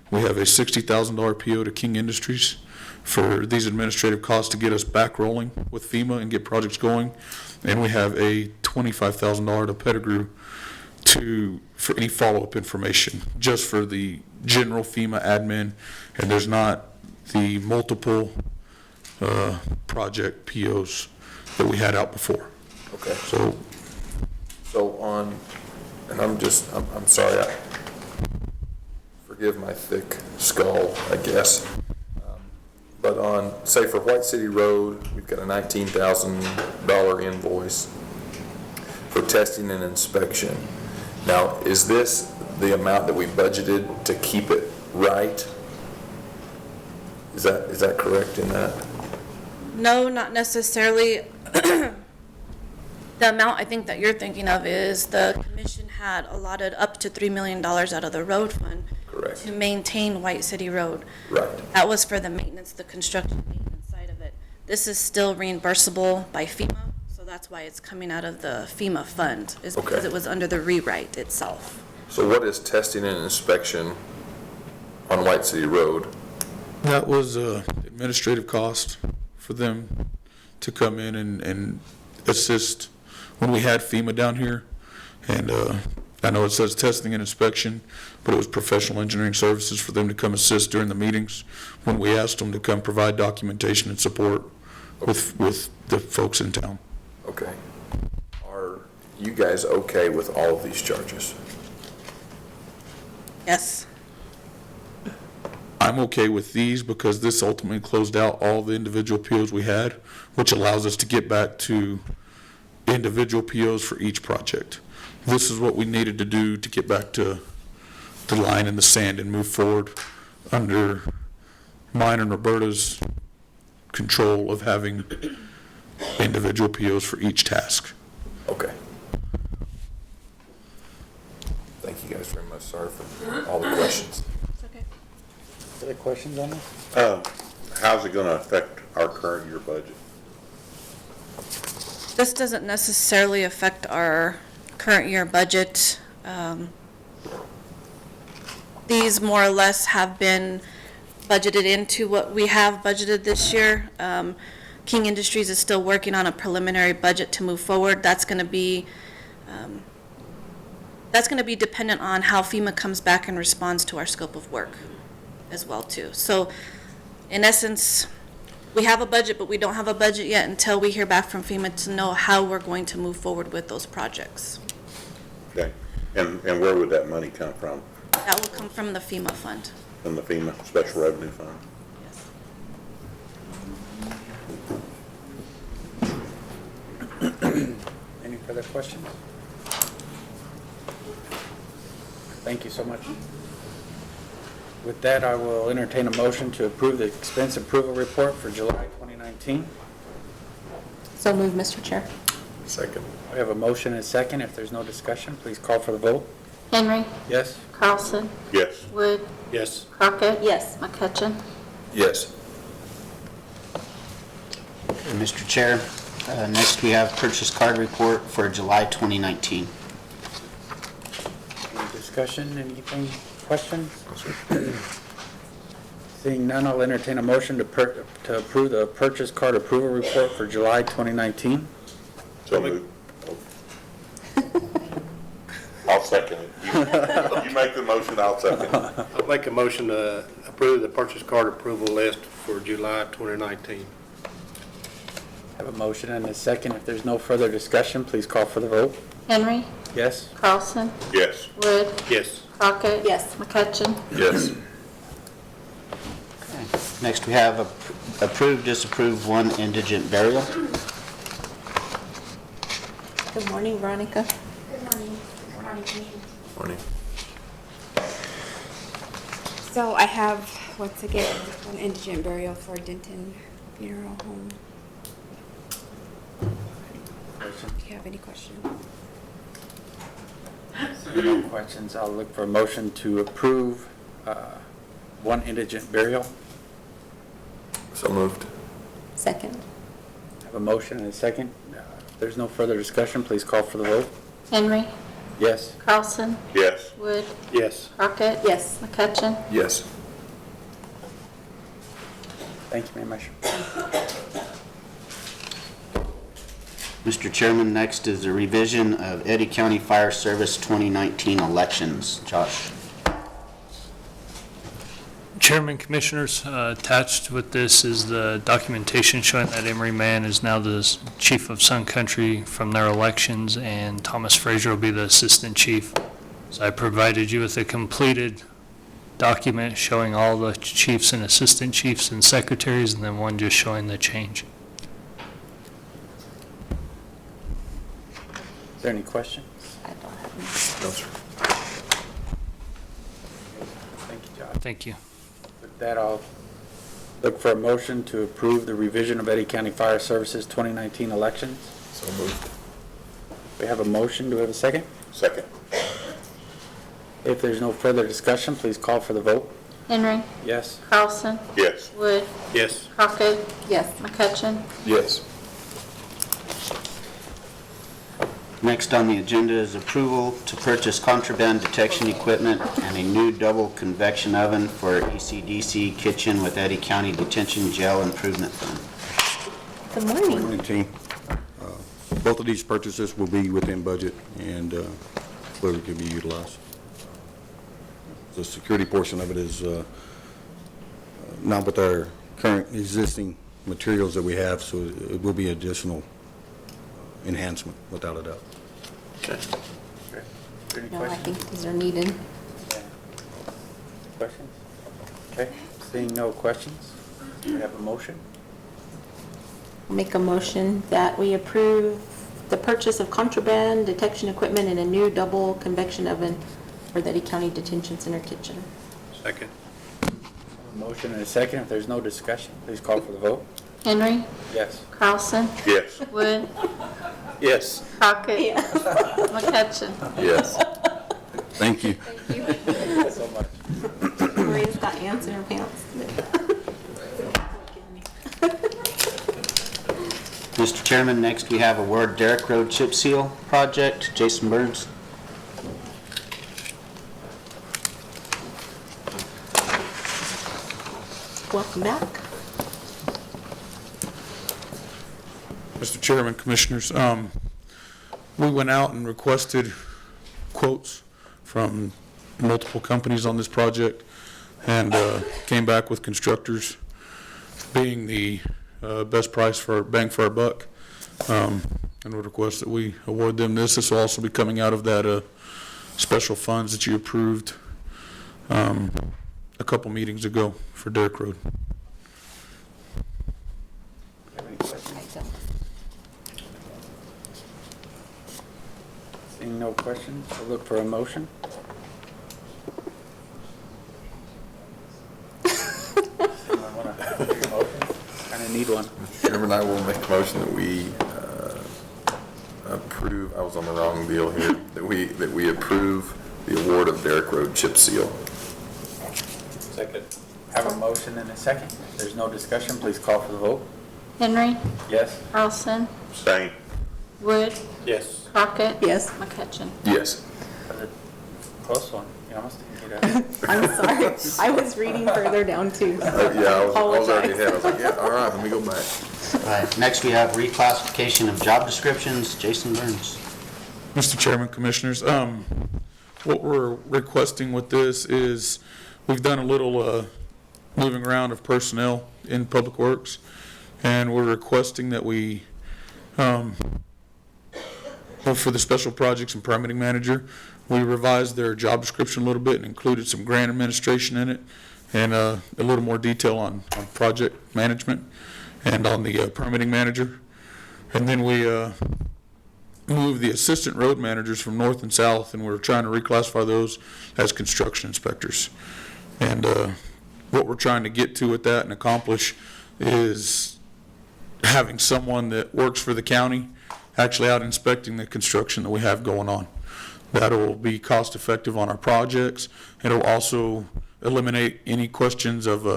We have a $60,000 PO to King Industries for these administrative costs to get us back rolling with FEMA and get projects going, and we have a $25,000 to Pettigrew for any follow-up information, just for the general FEMA admin, and there's not the multiple project POs that we had out before. Okay. So on, and I'm sorry, forgive my thick skull, I guess. But on, say for White City Road, we've got a $19,000 invoice for testing and inspection. Now, is this the amount that we budgeted to keep it right? Is that correct in that? No, not necessarily. The amount I think that you're thinking of is the commission had allotted up to $3 million out of the road fund. Correct. To maintain White City Road. Right. That was for the maintenance, the construction maintenance side of it. This is still reimbursable by FEMA, so that's why it's coming out of the FEMA fund, is because Okay. it was under the rewrite itself. So what is testing and inspection on White City Road? that was administrative cost for them to come in and assist when we had FEMA down here. And I know it says testing and inspection, but it was professional engineering services for them to come assist during the meetings when we asked them to come provide documentation and support with the folks in town. Okay. Are you guys okay with all of these charges? Yes. I'm okay with these because this ultimately closed out all the individual POs we had, which allows us to get back to individual POs for each project. This is what we needed to do to get back to the line in the sand and move forward under mine and Roberta's control of having individual POs for each task. Okay. Thank you guys very much. Sorry for all the questions. It's okay. Other questions on this? How's it gonna affect our current year budget? This doesn't necessarily affect our current year budget. These more or less have been budgeted into what we have budgeted this year. King Industries is still working on a preliminary budget to move forward. That's going to be dependent on how FEMA comes back and responds to our scope of work as well too. So in essence, we have a budget, but we don't have a budget yet until we hear back from FEMA to know how we're going to move forward with those projects. Okay, and where would that money come from? That will come from the FEMA fund. From the FEMA Special Revenue Fund? Yes. Any further questions? Thank you so much. With that, I will entertain a motion to approve the expense approval report for July 2019. So moved, Mr. Chair. Second. We have a motion and a second. If there's no discussion, please call for the vote. Henry. Yes? Carlson. Yes. Wood. Yes. Crockett. Yes. McCutcheon. Yes. Mr. Chair, next we have purchase card report for July 2019. Any discussion, anything, questions? Seeing none, I'll entertain a motion to approve the purchase card approval report for July 2019. So moved. I'll second it. You make the motion, I'll second it. I'll make a motion to approve the purchase card approval list for July 2019. Have a motion and a second. If there's no further discussion, please call for the vote. Henry. Yes? Carlson. Yes. Wood. Yes. Crockett. Yes. McCutcheon. Yes. Next we have approve, disapprove one indigent burial. Good morning, Veronica. Good morning. Morning. So I have, once again, an indigent burial for Denton Funeral Home. Do you have any questions? No questions. I'll look for a motion to approve one indigent burial. So moved. Second. Have a motion and a second. If there's no further discussion, please call for the vote. Henry. Yes? Carlson. Yes. Wood. Yes. Crockett. Yes. McCutcheon. Yes. Thank you very much. Mr. Chairman, next is a revision of Eddy County Fire Service 2019 elections. Josh. Chairman, Commissioners, attached with this is the documentation showing that Emery Mann is now the chief of Sun Country from their elections, and Thomas Frazier will be the assistant chief. So I provided you with a completed document showing all the chiefs and assistant chiefs and secretaries, and then one just showing the change. Is there any questions? I don't have any. No, sir. Thank you, Josh. Thank you. With that, I'll look for a motion to approve the revision of Eddy County Fire Services 2019 elections. So moved. We have a motion. Do we have a second? Second. If there's no further discussion, please call for the vote. Henry. Yes. Carlson. Yes. Wood. Yes. Crockett. Yes. McCutcheon. Yes. Next on the agenda is approval to purchase contraband detection equipment and a new double convection oven for ECDC kitchen with Eddy County Detention Jail Improvement Fund. Good morning. Good morning, team. Both of these purchases will be within budget and clearly can be utilized. The security portion of it is not with our current existing materials that we have, so it will be additional enhancement, without a doubt. Okay. Any No, I questions? think these are needed. Questions? Okay. Seeing no questions, we have a motion. Make a motion that we approve the purchase of contraband detection equipment and a new double convection oven for the Eddy County Detention Center kitchen. Second. A motion and a second. If there's no discussion, please call for the vote. Henry. Yes. Carlson. Yes. Wood. Yes. Crockett. McCutcheon. Yes. Thank you. Thank you so much. Maria's got ants in her pants. Mr. Chairman, next we have award Derrick Road Chip Seal Project. Jason Burns. Welcome back. Mr. Chairman, Commissioners, we went out and requested quotes from multiple companies on this project and came back with constructors being the best price for bang for our buck, and would request that we award them this. This will also be coming out of that special funds that you approved a couple meetings ago for Derrick Road. Have any questions? Seeing no questions, I'll look for a motion. Someone want to make a motion? Kind of need one. Mr. Chairman, I will make a motion that we approve, I was on the wrong deal here, that we approve the award of Derrick Road Chip Seal. Second. Have a motion and a second. If there's no discussion, please call for the vote. Henry. Yes. Carlson. Abstain. Wood. Yes. Crockett. Yes. McCutcheon. Yes. That's a close one. You almost didn't get it. I'm sorry. I was reading further down too. Yeah, I was already Apologize. ahead. I was like, yeah, all right, let me go back. All right, next we have reclassification of job descriptions. Jason Burns. Mr. Chairman, Commissioners, what we're requesting with this is we've done a little moving around of personnel in Public Works, and we're requesting that we, for the special projects and permitting manager, we revised their job description a little bit and included some grant administration in it and a little more detail on project management and on the permitting manager. And then we moved the assistant road managers from north and south, and we're trying to reclassify those as construction inspectors. And what we're trying to get to with that and accomplish is having someone that works for the county actually out inspecting the construction that we have going on. That will be cost effective on our projects. It'll also eliminate any questions of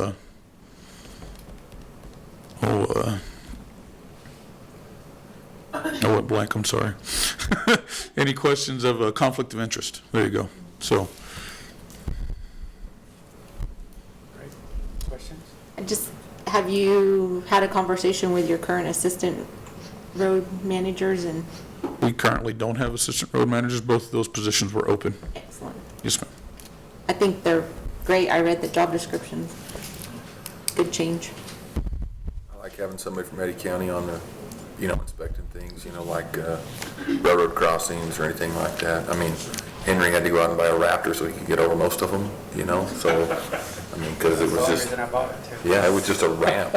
I went blank, I'm sorry. Any questions of a conflict of interest? There you go. So. Questions? Just, have you had a conversation with your current assistant road managers and? We currently don't have assistant road managers. Both of those positions were open. Excellent. Yes, ma'am. I think they're great. I read the job descriptions. Good change. I like having somebody from Eddy County on the, inspecting things, like railroad crossings or anything like that. I mean, Henry had to go out and buy a Raptor so he could get over most of them, so, because it was just, yeah, it was just a ramp,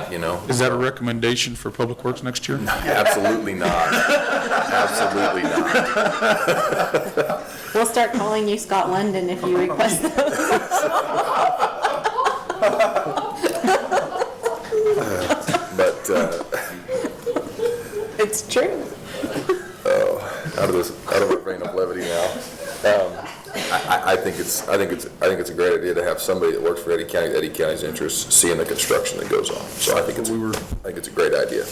Is that a recommendation for Public Works next year? Absolutely not. Absolutely not. We'll start calling you Scott London if you request those. But, It's true. out of our vein of levity now. I think it's a great idea to have somebody that works for Eddy County's interests, seeing the construction that goes on. So I think it's a great idea.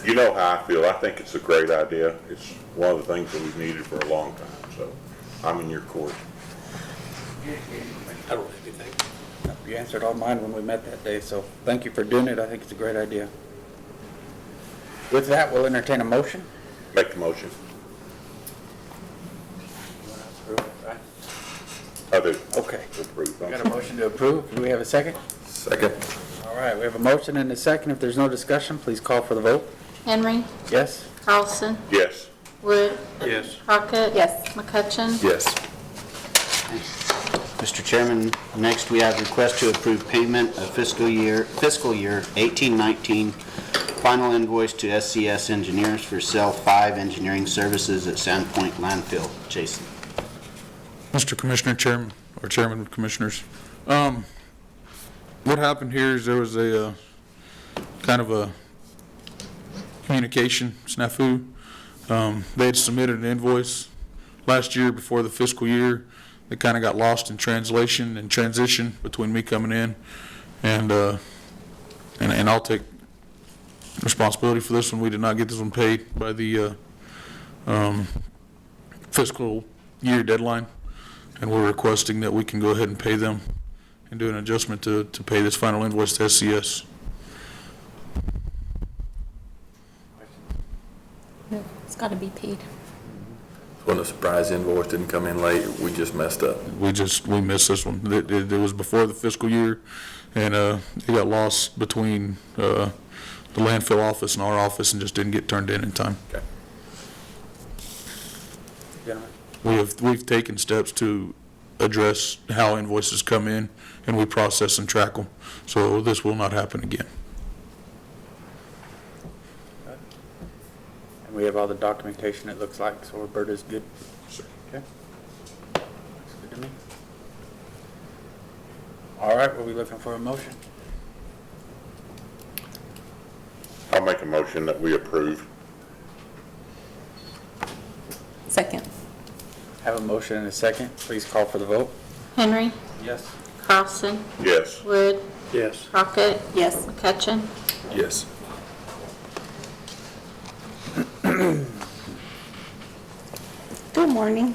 You know how I feel. I think it's a great idea. It's one of the things that we've needed for a long time, so I'm in your court. I don't have anything. You answered all mine when we met that day, so thank you for doing it. I think it's a great idea. With that, we'll entertain a motion. Make the motion. I do. Okay. Approve. We got a motion to approve. Do we have a second? Second. All right, we have a motion and a second. If there's no discussion, please call for the vote. Henry, Yes? Carlson, Yes. Wood, Yes. Crockett. Yes. McCutcheon. Yes. Mr. Chairman, next we have request to approve payment of fiscal year 1819 final invoice to SCS Engineers for Cell 5 engineering services at Sandpoint Landfill. Jason. Mr. Commissioner, Chairman, or Chairman of Commissioners, what happened here is there was a kind of a communication snafu. They had submitted an invoice last year before the fiscal year. It kind of got lost in translation and transition between me coming in, and I'll take responsibility for this one. We did not get this one paid by the fiscal year deadline, and we're requesting that we can go ahead and pay them and do an adjustment to pay this final invoice to SCS. No, it's got to be paid. When the surprise invoice didn't come in late, we just messed up. We missed this one. It was before the fiscal year, and it got lost between the landfill office and our office and just didn't get turned in time. Okay. We've taken steps to address how invoices come in, and we process and track them. So this will not happen again. And we have all the documentation, it looks like, so Roberta's good. Sure. Okay. Looks good to me. All right, we'll be looking for a motion. I'll make a motion that we approve. Second. Have a motion and a second. Please call for the vote. Henry, Yes. Carlson, Yes. Wood, Yes. Crockett. Yes. McCutcheon. Yes. Good morning.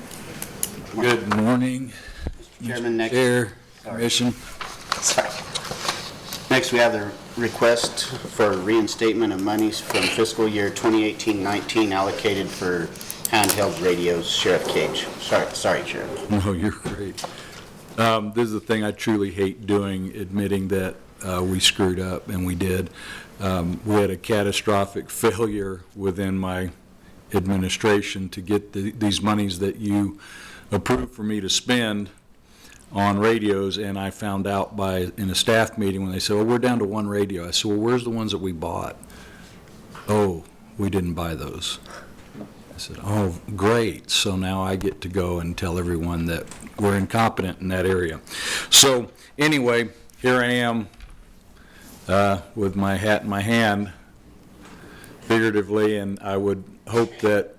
Good morning, Chairman, next. Chair, Commission. Next, we have the request for reinstatement of monies from fiscal year 2018-19 allocated for handheld radios. Sheriff Cage. Sorry, Sheriff. No, you're great. This is the thing I truly hate doing, admitting that we screwed up, and we did. We had a catastrophic failure within my administration to get these monies that you approved for me to spend on radios, and I found out in a staff meeting when they said, well, we're down to one radio. I said, well, where's the ones that we bought? Oh, we didn't buy those. I said, oh, great. So now I get to go and tell everyone that we're incompetent in that area. So anyway, here I am with my hat in my hand, figuratively, and I would hope that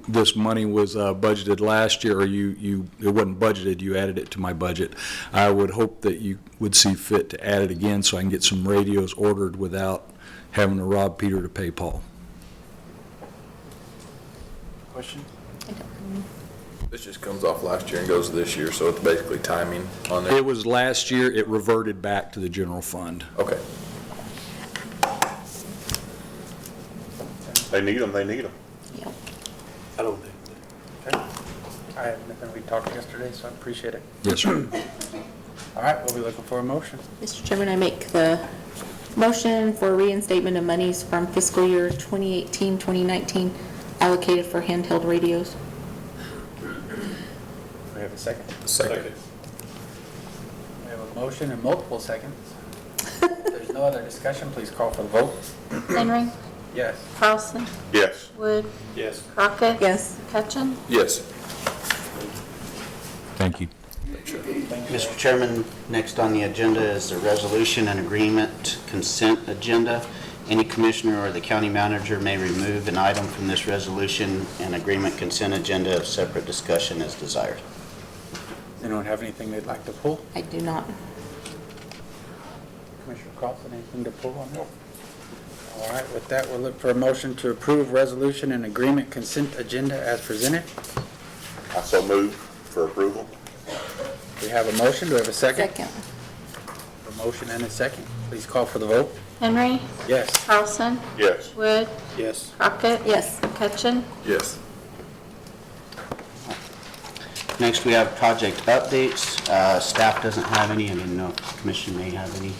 this money was budgeted last year, or it wasn't budgeted, you added it to my budget. I would hope that you would see fit to add it again so I can get some radios ordered without having to rob Peter to pay Paul. Question? This just comes off last year and goes this year, so it's basically timing on there. It was last year, it reverted back to the general fund. Okay. They need them, they need them. Yep. I don't think. I have nothing, we talked yesterday, so I appreciate it. Yes, sir. All right, we'll be looking for a motion. Mr. Chairman, I make the motion for reinstatement of monies from fiscal year 2018, 2019 allocated for handheld radios. We have a second. Second. We have a motion and multiple seconds. If there's no other discussion, please call for the vote. Henry. Yes. Carlson. Yes. Wood. Yes. Crockett. Yes. McCutcheon. Yes. Thank you. Mr. Chairman, next on the agenda is the resolution and agreement consent agenda. Any commissioner or the county manager may remove an item from this resolution and agreement consent agenda of separate discussion as desired. Does anyone have anything they'd like to pull? I do not. Commissioner Carlson, anything to pull on that? All right, with that, we'll look for a motion to approve resolution and agreement consent agenda as presented. I so move for approval. We have a motion. Do we have a second? Second. A motion and a second. Please call for the vote. Henry. Yes. Carlson. Yes. Wood. Yes. Crockett. Yes. McCutcheon. Yes. Next, we have project updates. Staff doesn't have any. I didn't know if the commission may have any.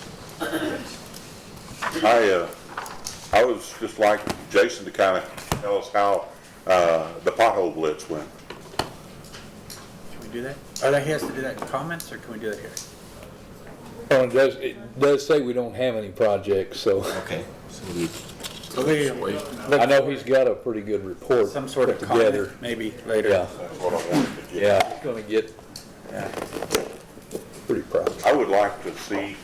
I was just like Jason to kind of tell us how the pothole blitz went. Can we do that? Or he has to do that in comments, or can we do that here? Well, it does say we don't have any projects, so. Okay. I know he's got a pretty good report. Some sort of together. comment, maybe later. Yeah. That's what I wanted to get. Yeah, he's gonna get pretty proud. I would like to see,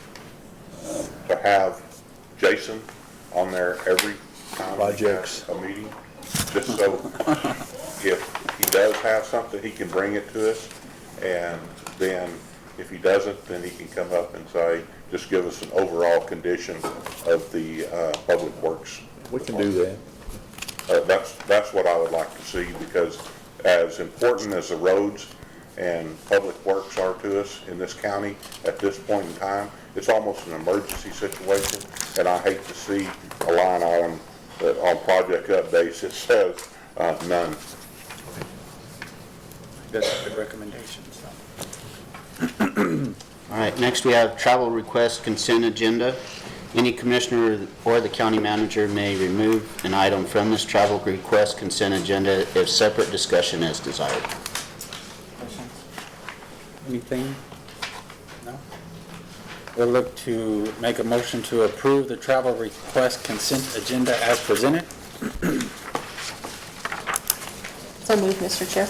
to have Jason on there every time he has a meeting, just so if he does have something, he can bring it to us, and then if he doesn't, then he can come up and say, just give us an overall condition of the public works. We can do that. That's what I would like to see, because as important as the roads and public works are to us in this county at this point in time, it's almost an emergency situation, and I hate to see a line item that on project updates that says none. That's a good recommendation. All right, next we have travel request consent agenda. Any commissioner or the county manager may remove an item from this travel request consent agenda if separate discussion is desired. Anything? No? We'll look to make a motion to approve the travel request consent agenda as presented. So moved, Mr. Chair.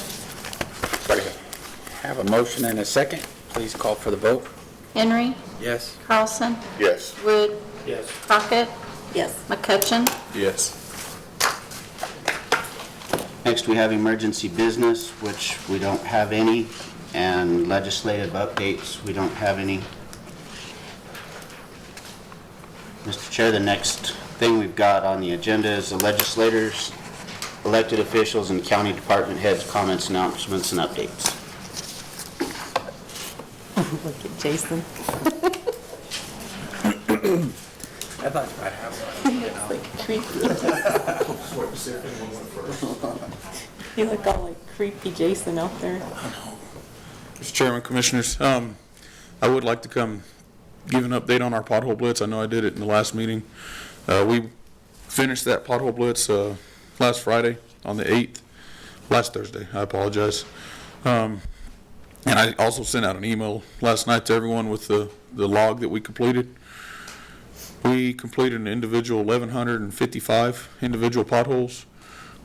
Have a motion and a second. Please call for the vote. Henry. Yes. Carlson. Yes. Wood. Yes. Crockett. Yes. McCutcheon. Yes. Next, we have emergency business, which we don't have any, and legislative updates, we don't have any. Mr. Chair, the next thing we've got on the agenda is the legislators, elected officials, and county department heads' comments, announcements, and updates. Look at Jason. I thought you might have one. It's like creepy. You look all like creepy Jason out there. Mr. Chairman, Commissioners, I would like to come give an update on our pothole blitz. I know I did it in the last meeting. We finished that pothole blitz last Friday on the 8th, last Thursday, I apologize. And I also sent out an email last night to everyone with the log that we completed. We completed an individual 1,155 individual potholes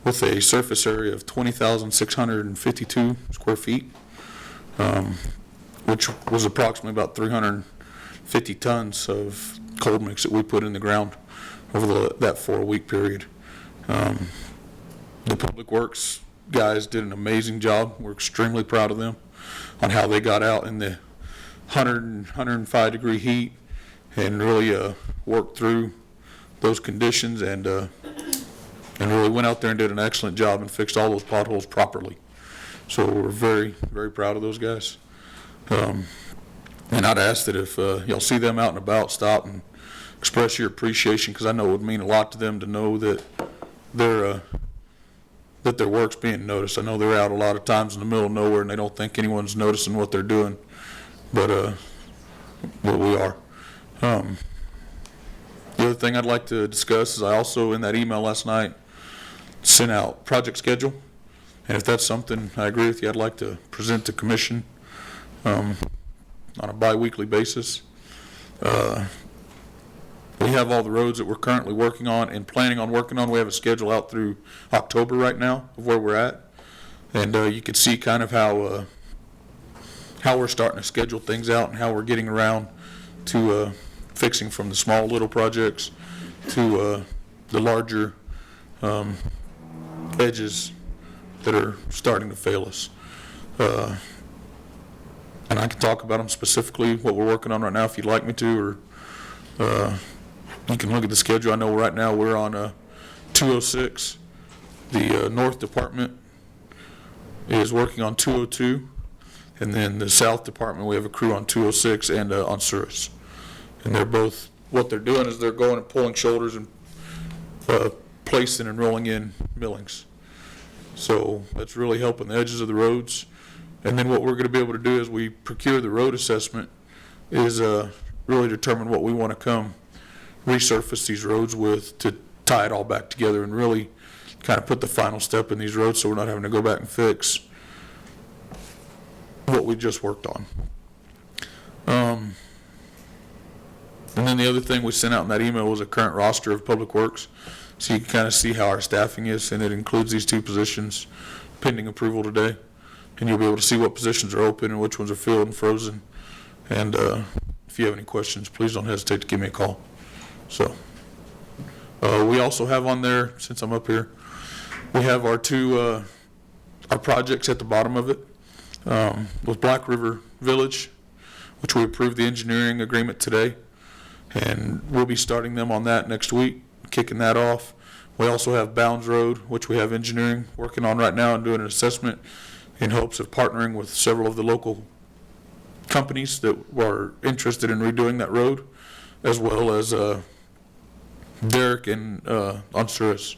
with a surface area of 20,652 square feet, which was approximately about 350 tons of cold mix that we put in the ground over that 4-week period. The Public Works guys did an amazing job. We're extremely proud of them on how they got out in the 105 degree heat and really worked through those conditions and really went out there and did an excellent job and fixed all those potholes properly. So we're very, very proud of those guys. And I'd ask that if y'all see them out and about, stop and express your appreciation, because I know it would mean a lot to them to know that they're that their work's being noticed. I know they're out a lot of times in the middle of nowhere and they don't think anyone's noticing what they're doing, but we are. The other thing I'd like to discuss is I also, in that email last night, sent out project schedule. And if that's something I agree with you, I'd like to present to commission on a bi-weekly basis. We have all the roads that we're currently working on and planning on working on. We have a schedule out through October right now of where we're at. And you can see kind of how we're starting to schedule things out and how we're getting around to fixing from the small little projects to the larger edges that are starting to fail us. And I can talk about them specifically, what we're working on right now if you'd like me to, or you can look at the schedule. I know right now we're on 206. The North Department is working on 202, and then the South Department, we have a crew on 206 and on Souris. And they're both, what they're doing is they're going and pulling shoulders and placing and rolling in millings. So that's really helping the edges of the roads. And then what we're going to be able to do as we procure the road assessment is really determine what we want to come resurface these roads with to tie it all back together and really kind of put the final step in these roads so we're not having to go back and fix what we just worked on. And then the other thing we sent out in that email was a current roster of public works, so you can kind of see how our staffing is, and it includes these two positions pending approval today. And you'll be able to see what positions are open and which ones are filled and frozen. And if you have any questions, please don't hesitate to give me a call. So we also have on there, since I'm up here, we have our two our projects at the bottom of it with Black River Village, which we approved the engineering agreement today, and we'll be starting them on that next week, kicking that off. We also have Bounds Road, which we have engineering working on right now and doing an assessment in hopes of partnering with several of the local companies that are interested in redoing that road, as well as Derek and Onsuris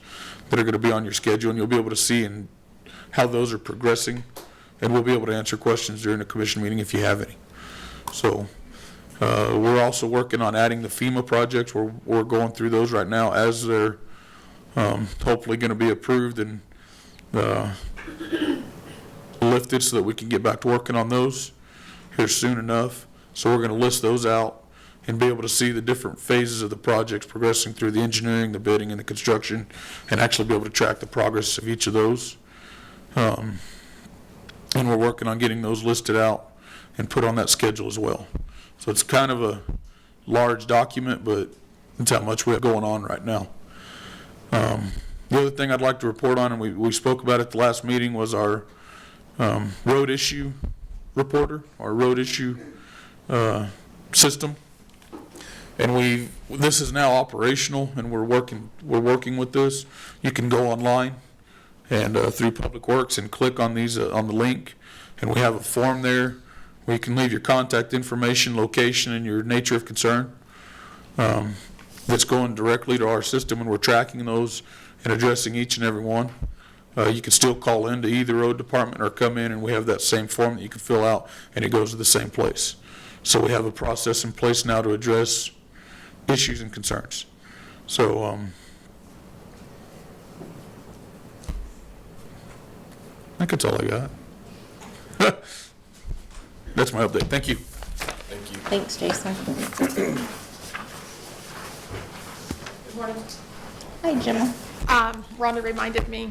that are going to be on your schedule, and you'll be able to see and how those are progressing, and we'll be able to answer questions during the commission meeting if you have any. So we're also working on adding the FEMA projects. We're going through those right now as they're hopefully going to be approved and lifted so that we can get back to working on those here soon enough. So we're going to list those out and be able to see the different phases of the projects progressing through the engineering, the bidding, and the construction, and actually be able to track the progress of each of those. And we're working on getting those listed out and put on that schedule as well. So it's kind of a large document, but it's how much we have going on right now. The other thing I'd like to report on, and we spoke about at the last meeting, was our road issue reporter, our road issue system. And this is now operational, and we're working with this. You can go online and through Public Works and click on these on the link, and we have a form there where you can leave your contact information, location, and your nature of concern. That's going directly to our system, and we're tracking those and addressing each and every one. You can still call into either road department or come in, and we have that same form that you can fill out, and it goes to the same place. So we have a process in place now to address issues and concerns. So I think that's all I got. That's my update. Thank you. Thank you. Thanks, Jason. Good morning. Hi, Jim. Rhonda reminded me,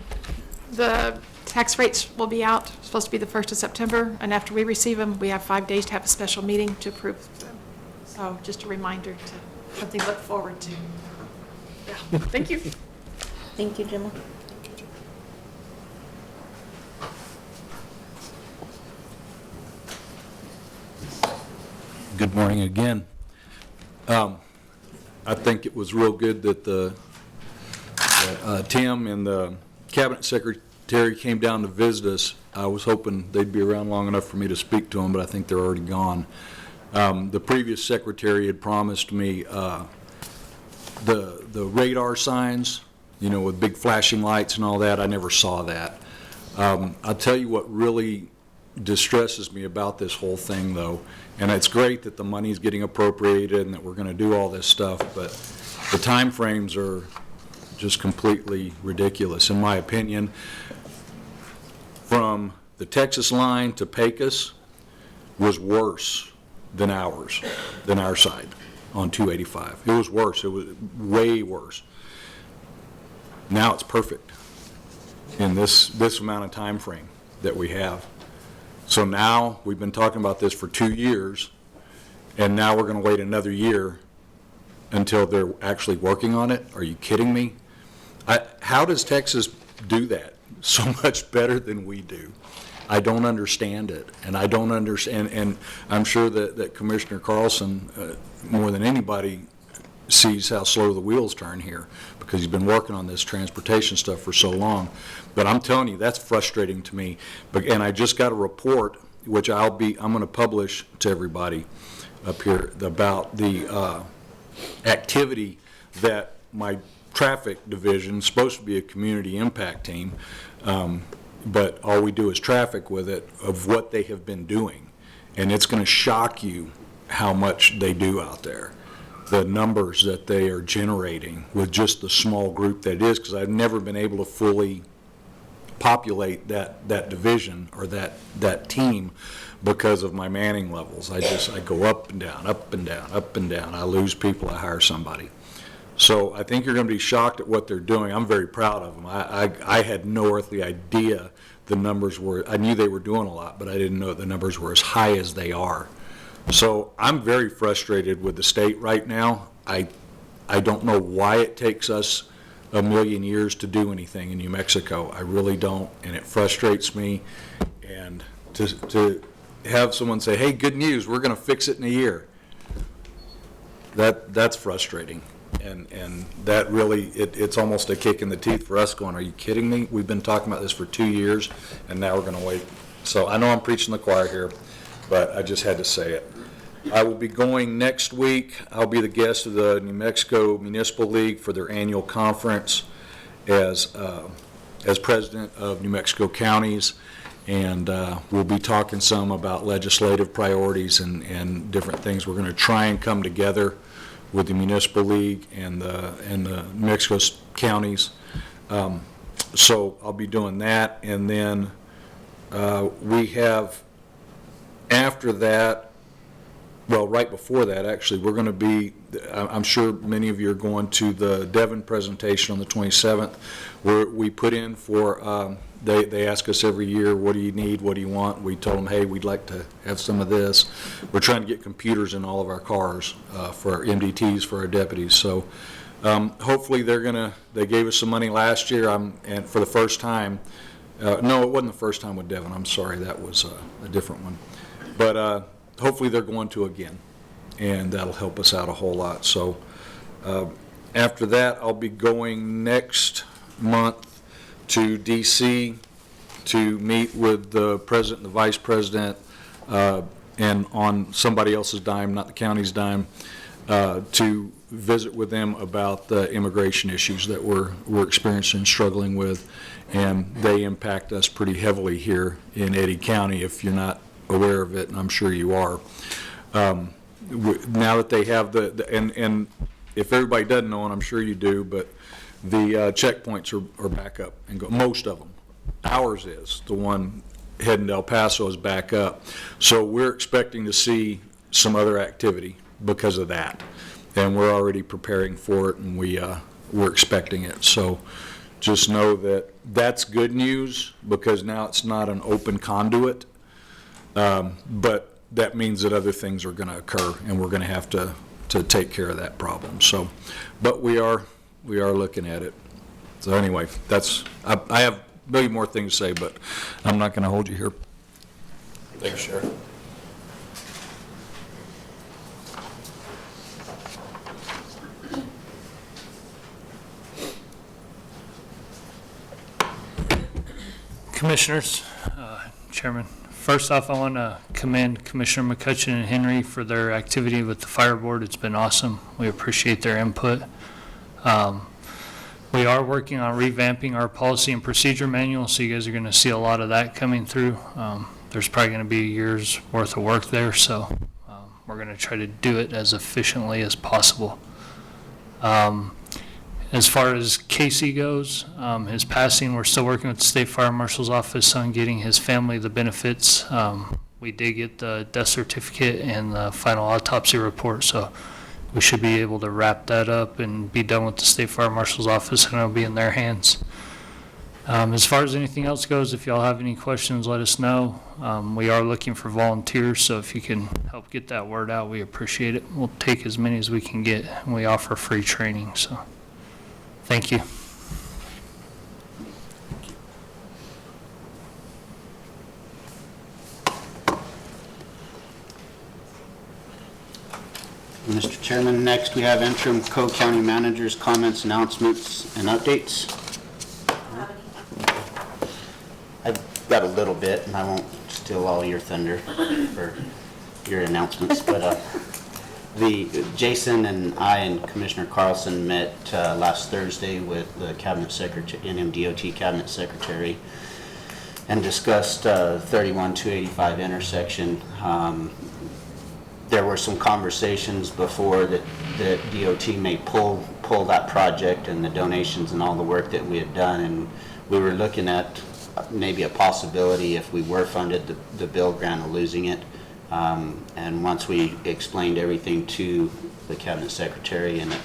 the tax rates will be out, supposed to be the 1st of September, and after we receive them, we have 5 days to have a special meeting to approve them. So just a reminder to, something to look forward to. Yeah, thank you. Thank you, Jim. Good morning again. I think it was real good that Tim and the Cabinet Secretary came down to visit us. I was hoping they'd be around long enough for me to speak to them, but I think they're already gone. The previous secretary had promised me the radar signs with big flashing lights and all that. I never saw that. I'll tell you what really distresses me about this whole thing, though, and it's great that the money's getting appropriated and that we're going to do all this stuff, but the time frames are just completely ridiculous, in my opinion. From the Texas line to Pecos was worse than our side on 285. It was worse. It was way worse. Now it's perfect in this amount of time frame that we have. So now we've been talking about this for 2 years, and now we're going to wait another year until they're actually working on it. Are you kidding me? How does Texas do that so much better than we do? I don't understand it, and I don't understand, and I'm sure that Commissioner Carlson, more than anybody, sees how slow the wheels turn here, because he's been working on this transportation stuff for so long. But I'm telling you, that's frustrating to me. And I just got a report, which I'm going to publish to everybody up here, about the activity that my traffic division is supposed to be a community impact team, but all we do is traffic with it, of what they have been doing. And it's going to shock you how much they do out there, the numbers that they are generating with just the small group that it is, because I've never been able to fully populate that division or that team because of my manning levels. I go up and down, up and down, up and down. I lose people, I hire somebody. So I think you're going to be shocked at what they're doing. I'm very proud of them. I had no earthly idea the numbers were. I knew they were doing a lot, but I didn't know the numbers were as high as they are. So I'm very frustrated with the state right now. I don't know why it takes us a million years to do anything in New Mexico. I really don't, and it frustrates me. And to have someone say, hey, good news, we're going to fix it in a year, that's frustrating. And that really, it's almost a kick in the teeth for us, going, are you kidding me? We've been talking about this for 2 years, and now we're going to wait. So I know I'm preaching the choir here, but I just had to say it. I will be going next week. I'll be the guest of the New Mexico Municipal League for their annual conference as president of New Mexico Counties, and we'll be talking some about legislative priorities and different things. We're going to try and come together with the Municipal League and the New Mexico counties. So I'll be doing that, and then we have, after that, well, right before that, actually, we're going to be, I'm sure many of you are going to the Devon presentation on the 27th, where we put in for, they ask us every year, what do you need, what do you want? We told them, hey, we'd like to have some of this. We're trying to get computers in all of our cars for our MDTs, for our deputies. So hopefully they gave us some money last year, and for the first time, no, it wasn't the first time with Devon, I'm sorry, that was a different one. But hopefully they're going to again, and that'll help us out a whole lot. So after that, I'll be going next month to D.C. to meet with the president and the vice president, and on somebody else's dime, not the county's dime, to visit with them about the immigration issues that we're experiencing and struggling with, and they impact us pretty heavily here in Eddy County, if you're not aware of it, and I'm sure you are. Now that they have and if everybody doesn't know, and I'm sure you do, but the checkpoints are back up, and most of them. Ours is, the one heading to El Paso is back up. So we're expecting to see some other activity because of that, and we're already preparing for it, and we're expecting it. So just know that that's good news, because now it's not an open conduit. But that means that other things are going to occur, and we're going to have to take care of that problem. So, but we are looking at it. So anyway, I have a million more things to say, but I'm not going to hold you here. Thanks, Sheriff. Commissioners, Chairman, first off, I want to commend Commissioner McCutcheon and Henry for their activity with the Fire Board. It's been awesome. We appreciate their input. We are working on revamping our policy and procedure manual, so you guys are going to see a lot of that coming through. There's probably going to be a year's worth of work there, so we're going to try to do it as efficiently as possible. As far as Casey goes, his passing, we're still working with the State Fire Marshal's office on getting his family the benefits. We did get the death certificate and the final autopsy report, so we should be able to wrap that up and be done with the State Fire Marshal's office, and it'll be in their hands. As far as anything else goes, if y'all have any questions, let us know. We are looking for volunteers, so if you can help get that word out, we appreciate it. We'll take as many as we can get, and we offer free training, so thank you. Mr. Chairman, next we have interim co-county managers' comments, announcements, and updates. I've got a little bit, and I won't steal all your thunder for your announcements, but Jason and I and Commissioner Carlson met last Thursday with the Cabinet Secretary, NMDOT Cabinet Secretary, and discussed 31-285 intersection. There were some conversations before that DOT may pull that project and the donations and all the work that we had done, and we were looking at maybe a possibility if we were funded the bill grant of losing it. And once we explained everything to the Cabinet Secretary, and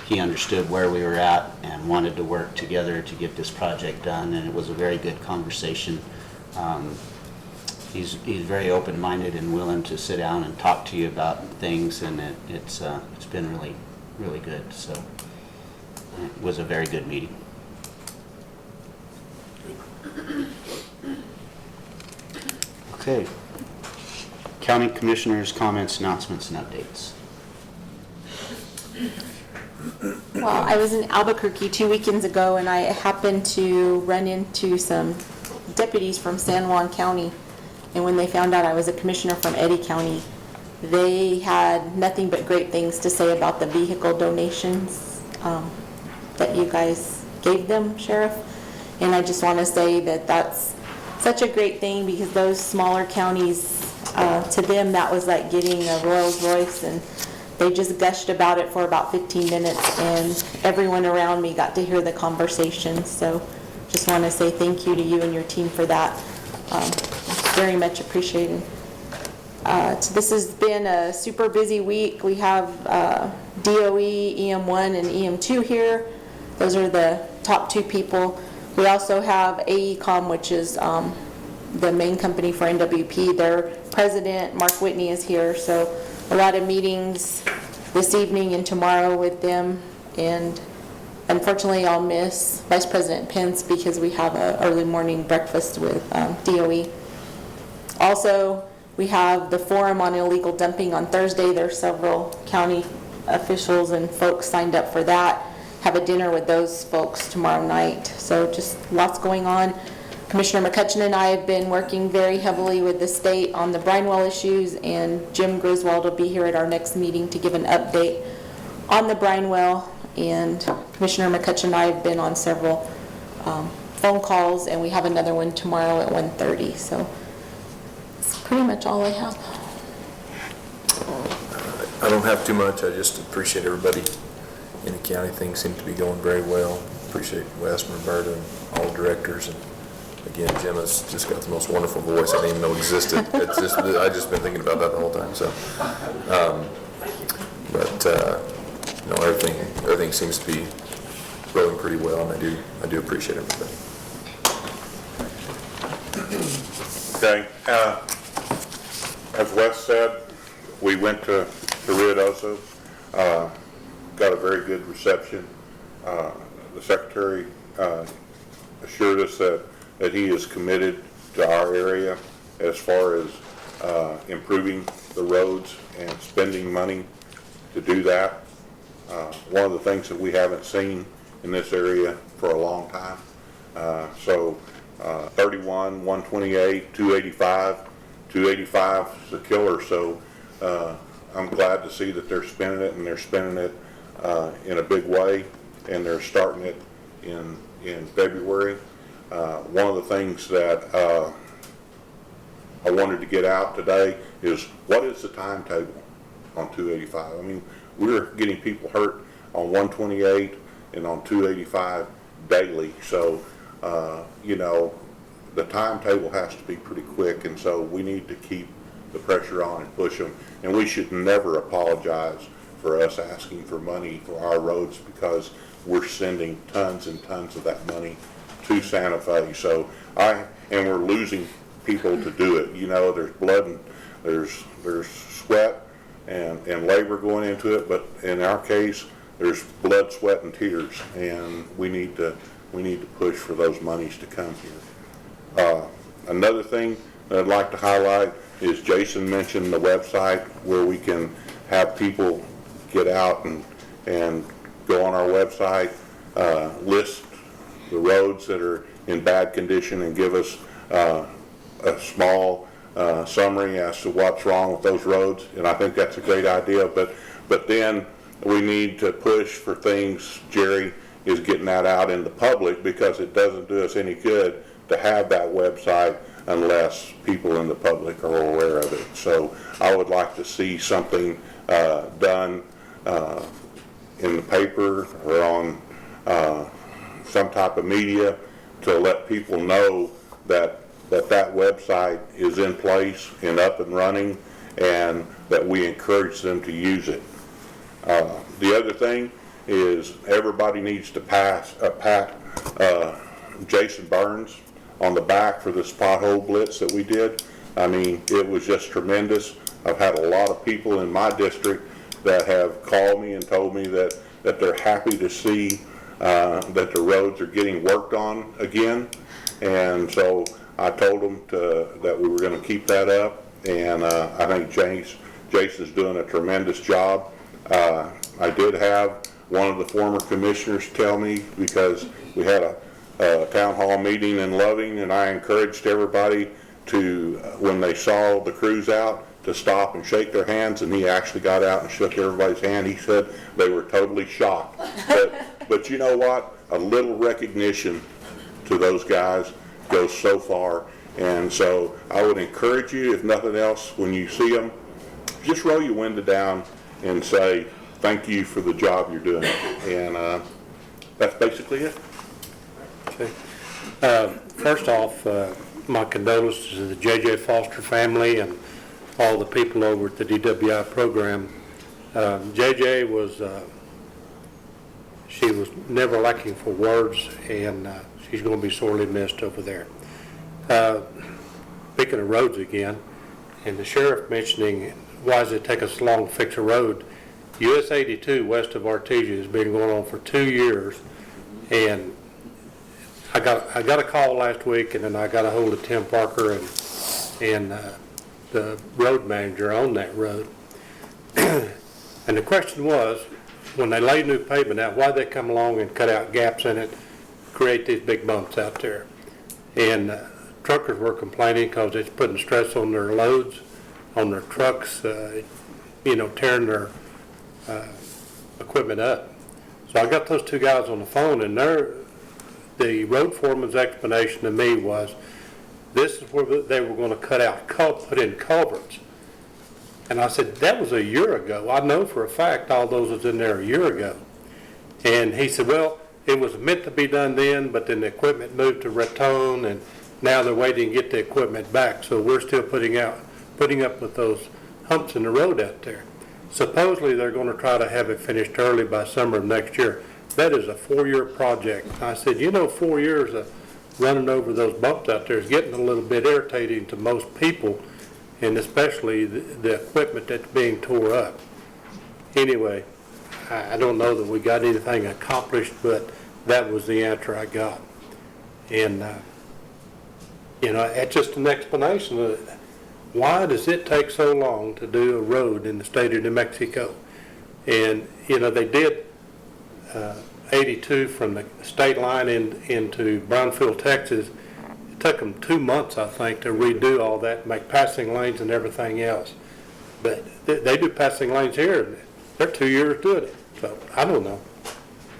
he understood where we were at and wanted to work together to get this project done, and it was a very good conversation. He's very open-minded and willing to sit down and talk to you about things, and it's been really, really good. So it was a very good meeting. Okay. County Commissioners' comments, announcements, and updates. Well, I was in Albuquerque 2 weekends ago, and I happened to run into some deputies from San Juan County. And when they found out I was a commissioner from Eddy County, they had nothing but great things to say about the vehicle donations that you guys gave them, Sheriff. And I just want to say that that's such a great thing, because those smaller counties, to them, that was like getting a Rolls Royce, and they just gushed about it for about 15 minutes, and everyone around me got to hear the conversation. So just want to say thank you to you and your team for that. Very much appreciated. This has been a super busy week. We have DOE, EM1, and EM2 here. Those are the top two people. We also have AECOM, which is the main company for NWP. Their president, Mark Whitney, is here. So a lot of meetings this evening and tomorrow with them. And unfortunately, I'll miss Vice President Pence because we have an early morning breakfast with DOE. Also, we have the forum on illegal dumping on Thursday. There are several county officials and folks signed up for that. Have a dinner with those folks tomorrow night. So just lots going on. Commissioner McCutcheon and I have been working very heavily with the state on the Brinewell issues, and Jim Griswold will be here at our next meeting to give an update on the Brinewell. And Commissioner McCutcheon and I have been on several phone calls, and we have another one tomorrow at 1:30. So that's pretty much all I have. I don't have too much. I just appreciate everybody in the county. Things seem to be going very well. Appreciate Wes and Roberta and all the directors. And again, Jim has just got the most wonderful voice I didn't even know existed. It's just, I've just been thinking about that the whole time. So, you know, everything seems to be rolling pretty well, and I do appreciate everybody. Okay. As Wes said, we went to Ruidoso, got a very good reception. The Secretary assured us that he is committed to our area as far as improving the roads and spending money to do that. One of the things that we haven't seen in this area for a long time. 31, 128, 285. 285 is a killer, so I'm glad to see that they're spending it, and they're spending it in a big way, and they're starting it in February. One of the things that I wanted to get out today is, what is the timetable on 285? I mean, we're getting people hurt on 128 and on 285 daily, so you know, the timetable has to be pretty quick, and so we need to keep the pressure on and push them. And we should never apologize for us asking for money for our roads, because we're sending tons and tons of that money to Santa Fe. So and we're losing people to do it. You know, there's blood and there's sweat and labor going into it, but in our case, there's blood, sweat, and tears, and we need to push for those monies to come here. Another thing that I'd like to highlight is Jason mentioned the website where we can have people get out and go on our website, list the roads that are in bad condition, and give us a small summary as to what's wrong with those roads. And I think that's a great idea, but then we need to push for things. Jerry is getting that out in the public, because it doesn't do us any good to have that website unless people in the public are aware of it. So I would like to see something done in the paper or on some type of media to let people know that that website is in place and up and running, and that we encourage them to use it. The other thing is, everybody needs to pat Jason Burns on the back for this pothole blitz that we did. I mean, it was just tremendous. I've had a lot of people in my district that have called me and told me that they're happy to see that the roads are getting worked on again. And so I told them that we were going to keep that up, and I think Jason's doing a tremendous job. I did have one of the former commissioners tell me, because we had a town hall meeting in Loving, and I encouraged everybody to, when they saw the crews out, to stop and shake their hands, and he actually got out and shook everybody's hand. He said they were totally shocked. But you know what? A little recognition to those guys goes so far. And so I would encourage you, if nothing else, when you see them, just roll your window down and say, thank you for the job you're doing. And that's basically it. Okay. First off, my condolences to the J.J. Foster family and all the people over at the DWI program. J.J. was, she was never lacking for words, and she's going to be sorely missed over there. Speaking of roads again, and the sheriff mentioning, why does it take us so long to fix a road? US 82 west of Artesia has been going on for 2 years, and I got a call last week, and then I got a hold of Tim Parker and the road manager on that road. And the question was, when they lay new pavement out, why'd they come along and cut out gaps in it, create these big bumps out there? And truckers were complaining because it's putting stress on their loads, on their trucks, tearing their equipment up. So I got those two guys on the phone, and the road foreman's explanation to me was, this is where they were going to put in culverts. And I said, that was a year ago. I know for a fact all those was in there a year ago. And he said, well, it was meant to be done then, but then the equipment moved to Raton, and now they're waiting to get the equipment back. So we're still putting up with those humps in the road out there. Supposedly they're going to try to have it finished early by summer of next year. That is a 4-year project. I said, 4 years of running over those bumps out there is getting a little bit irritating to most people, and especially the equipment that's being tore up. Anyway, I don't know that we got anything accomplished, but that was the answer I got. And, it's just an explanation of it. Why does it take so long to do a road in the state of New Mexico? And, they did 82 from the state line into Brownfield, Texas. It took them 2 months, I think, to redo all that, make passing lanes and everything else. But they do passing lanes here, and they're 2 years doing it. So I don't know.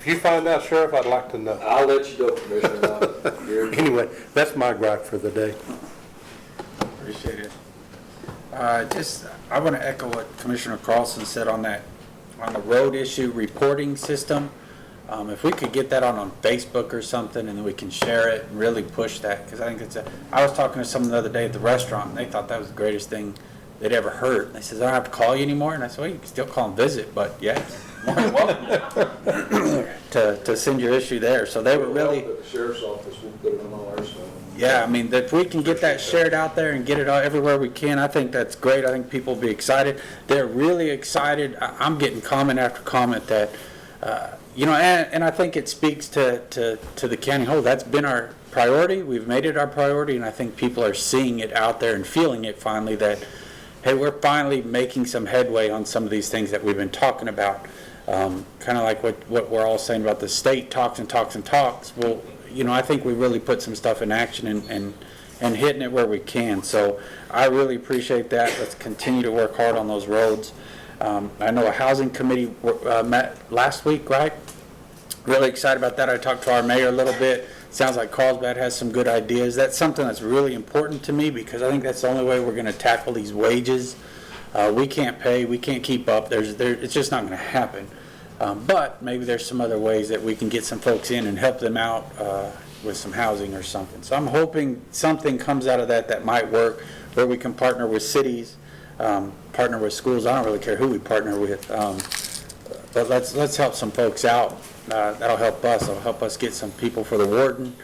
If you find out, Sheriff, I'd like to know. I'll let you know, Commissioner. Anyway, that's my gripe for the day. Appreciate it. I want to echo what Commissioner Carlson said on that, on the road issue reporting system. If we could get that on Facebook or something, and then we can share it and really push that, because I think I was talking to someone the other day at the restaurant, and they thought that was the greatest thing they'd ever heard. They said, I don't have to call you anymore, and I said, well, you can still call and visit, but yeah, more than welcome to send your issue there. So they were really... The sheriff's office will put it on all our stuff. Yeah, I mean, if we can get that shared out there and get it out everywhere we can, I think that's great. I think people will be excited. They're really excited. I'm getting comment after comment that, and I think it speaks to the county whole. That's been our priority. We've made it our priority, and I think people are seeing it out there and feeling it finally that, hey, we're finally making some headway on some of these things that we've been talking about. Kind of like what we're all saying about the state talks and talks and talks. Well, I think we really put some stuff in action and hitting it where we can. So I really appreciate that. Let's continue to work hard on those roads. I know a housing committee met last week, right? Really excited about that. I talked to our mayor a little bit. Sounds like Carlsbad has some good ideas. That's something that's really important to me because I think that's the only way we're going to tackle these wages. We can't pay. We can't keep up. It's just not going to happen. But maybe there's some other ways that we can get some folks in and help them out with some housing or something. So I'm hoping something comes out of that might work, where we can partner with cities, partner with schools. I don't really care who we partner with, but let's help some folks out. That'll help us. It'll help us get some people for the warden,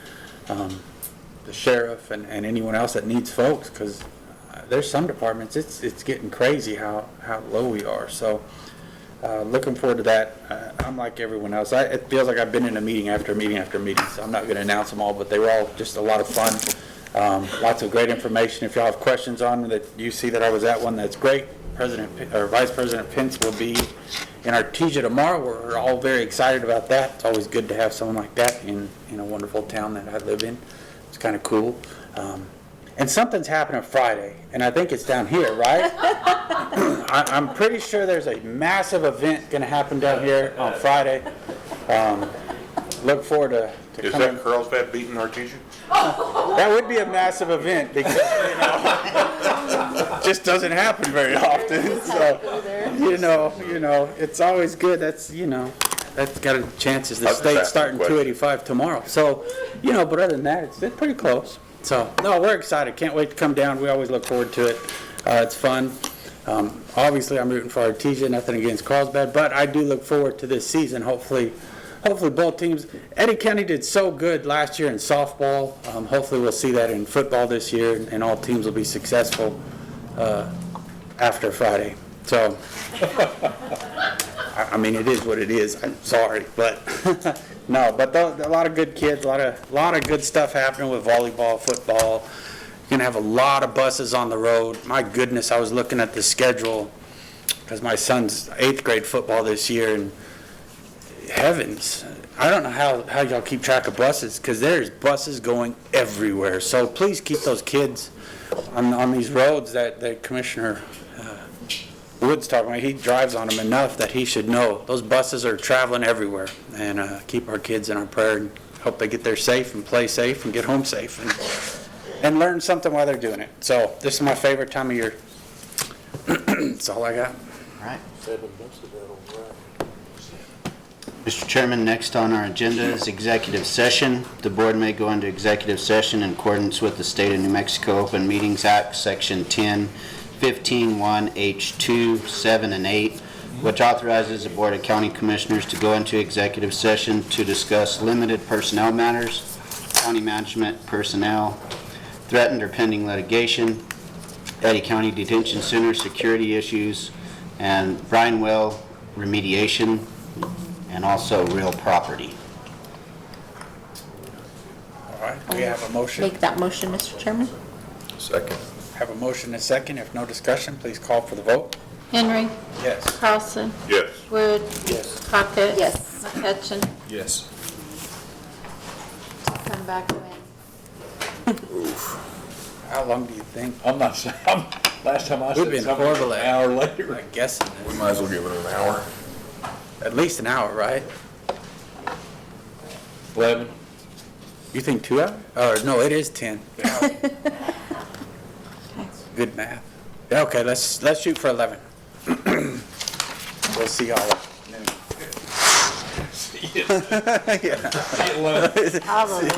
the sheriff, and anyone else that needs folks, because there's some departments, it's getting crazy how low we are. So looking forward to that. I'm like everyone else. It feels like I've been in a meeting after meeting after meeting, so I'm not going to announce them all, but they were all just a lot of fun. Lots of great information. If y'all have questions on that, you see that I was at one, that's great. Vice President Pence will be in Artesia tomorrow. We're all very excited about that. It's always good to have someone like that in a wonderful town that I live in. It's kind of cool. And something's happening Friday, and I think it's down here, right? I'm pretty sure there's a massive event going to happen down here on Friday. Look forward to Is that Carlsbad beating Artesia? That would be a massive event because, just doesn't happen very often. So, it's always good. That's got a chances. The state's starting 285 tomorrow. So, but other than that, it's pretty close. So, no, we're excited. Can't wait to come down. We always look forward to it. It's fun. Obviously, I'm rooting for Artesia, nothing against Carlsbad, but I do look forward to this season. Hopefully both teams. Eddy County did so good last year in softball. Hopefully we'll see that in football this year, and all teams will be successful after Friday. So, I mean, it is what it is. I'm sorry, but no. But a lot of good kids, a lot of good stuff happening with volleyball, football. You're gonna have a lot of buses on the road. My goodness, I was looking at the schedule because my son's 8th grade football this year, and heavens, I don't know how y'all keep track of buses, because there's buses going everywhere. So please keep those kids on these roads that Commissioner Wood's talking about. He drives on them enough that he should know those buses are traveling everywhere. And keep our kids in our prayer and hope they get there safe and play safe and get home safe and learn something while they're doing it. So this is my favorite time of year. That's all I got. All right. 7 months ago, right. Mr. Chairman, next on our agenda is executive session. The board may go into executive session in accordance with the State of New Mexico Open Meetings Act, Section 10-15-1H2, 7, and 8, which authorizes the Board of County Commissioners to go into executive session to discuss limited personnel matters, county management personnel, threatened or pending litigation, Eddy County Detention Center security issues, and brine well remediation, and also real property. All right, we have a motion. Make that motion, Mr. Chairman. Second. Have a motion and a second. If no discussion, please call for the vote. Henry. Yes. Carlson. Yes. Wood. Yes. Crockett. Yes. McCutcheon. Yes. Come back when. How long do you think? I'm not saying, last time I We've said been something, horrible an at hour later. I guess We might as well give it an hour. at least an hour, right? 11? You think 2 hours? Or, no, it is 10. Good math. Yeah, okay, let's shoot for 11. We'll see y'all at noon. See you. Yeah. See you at 11. Probably.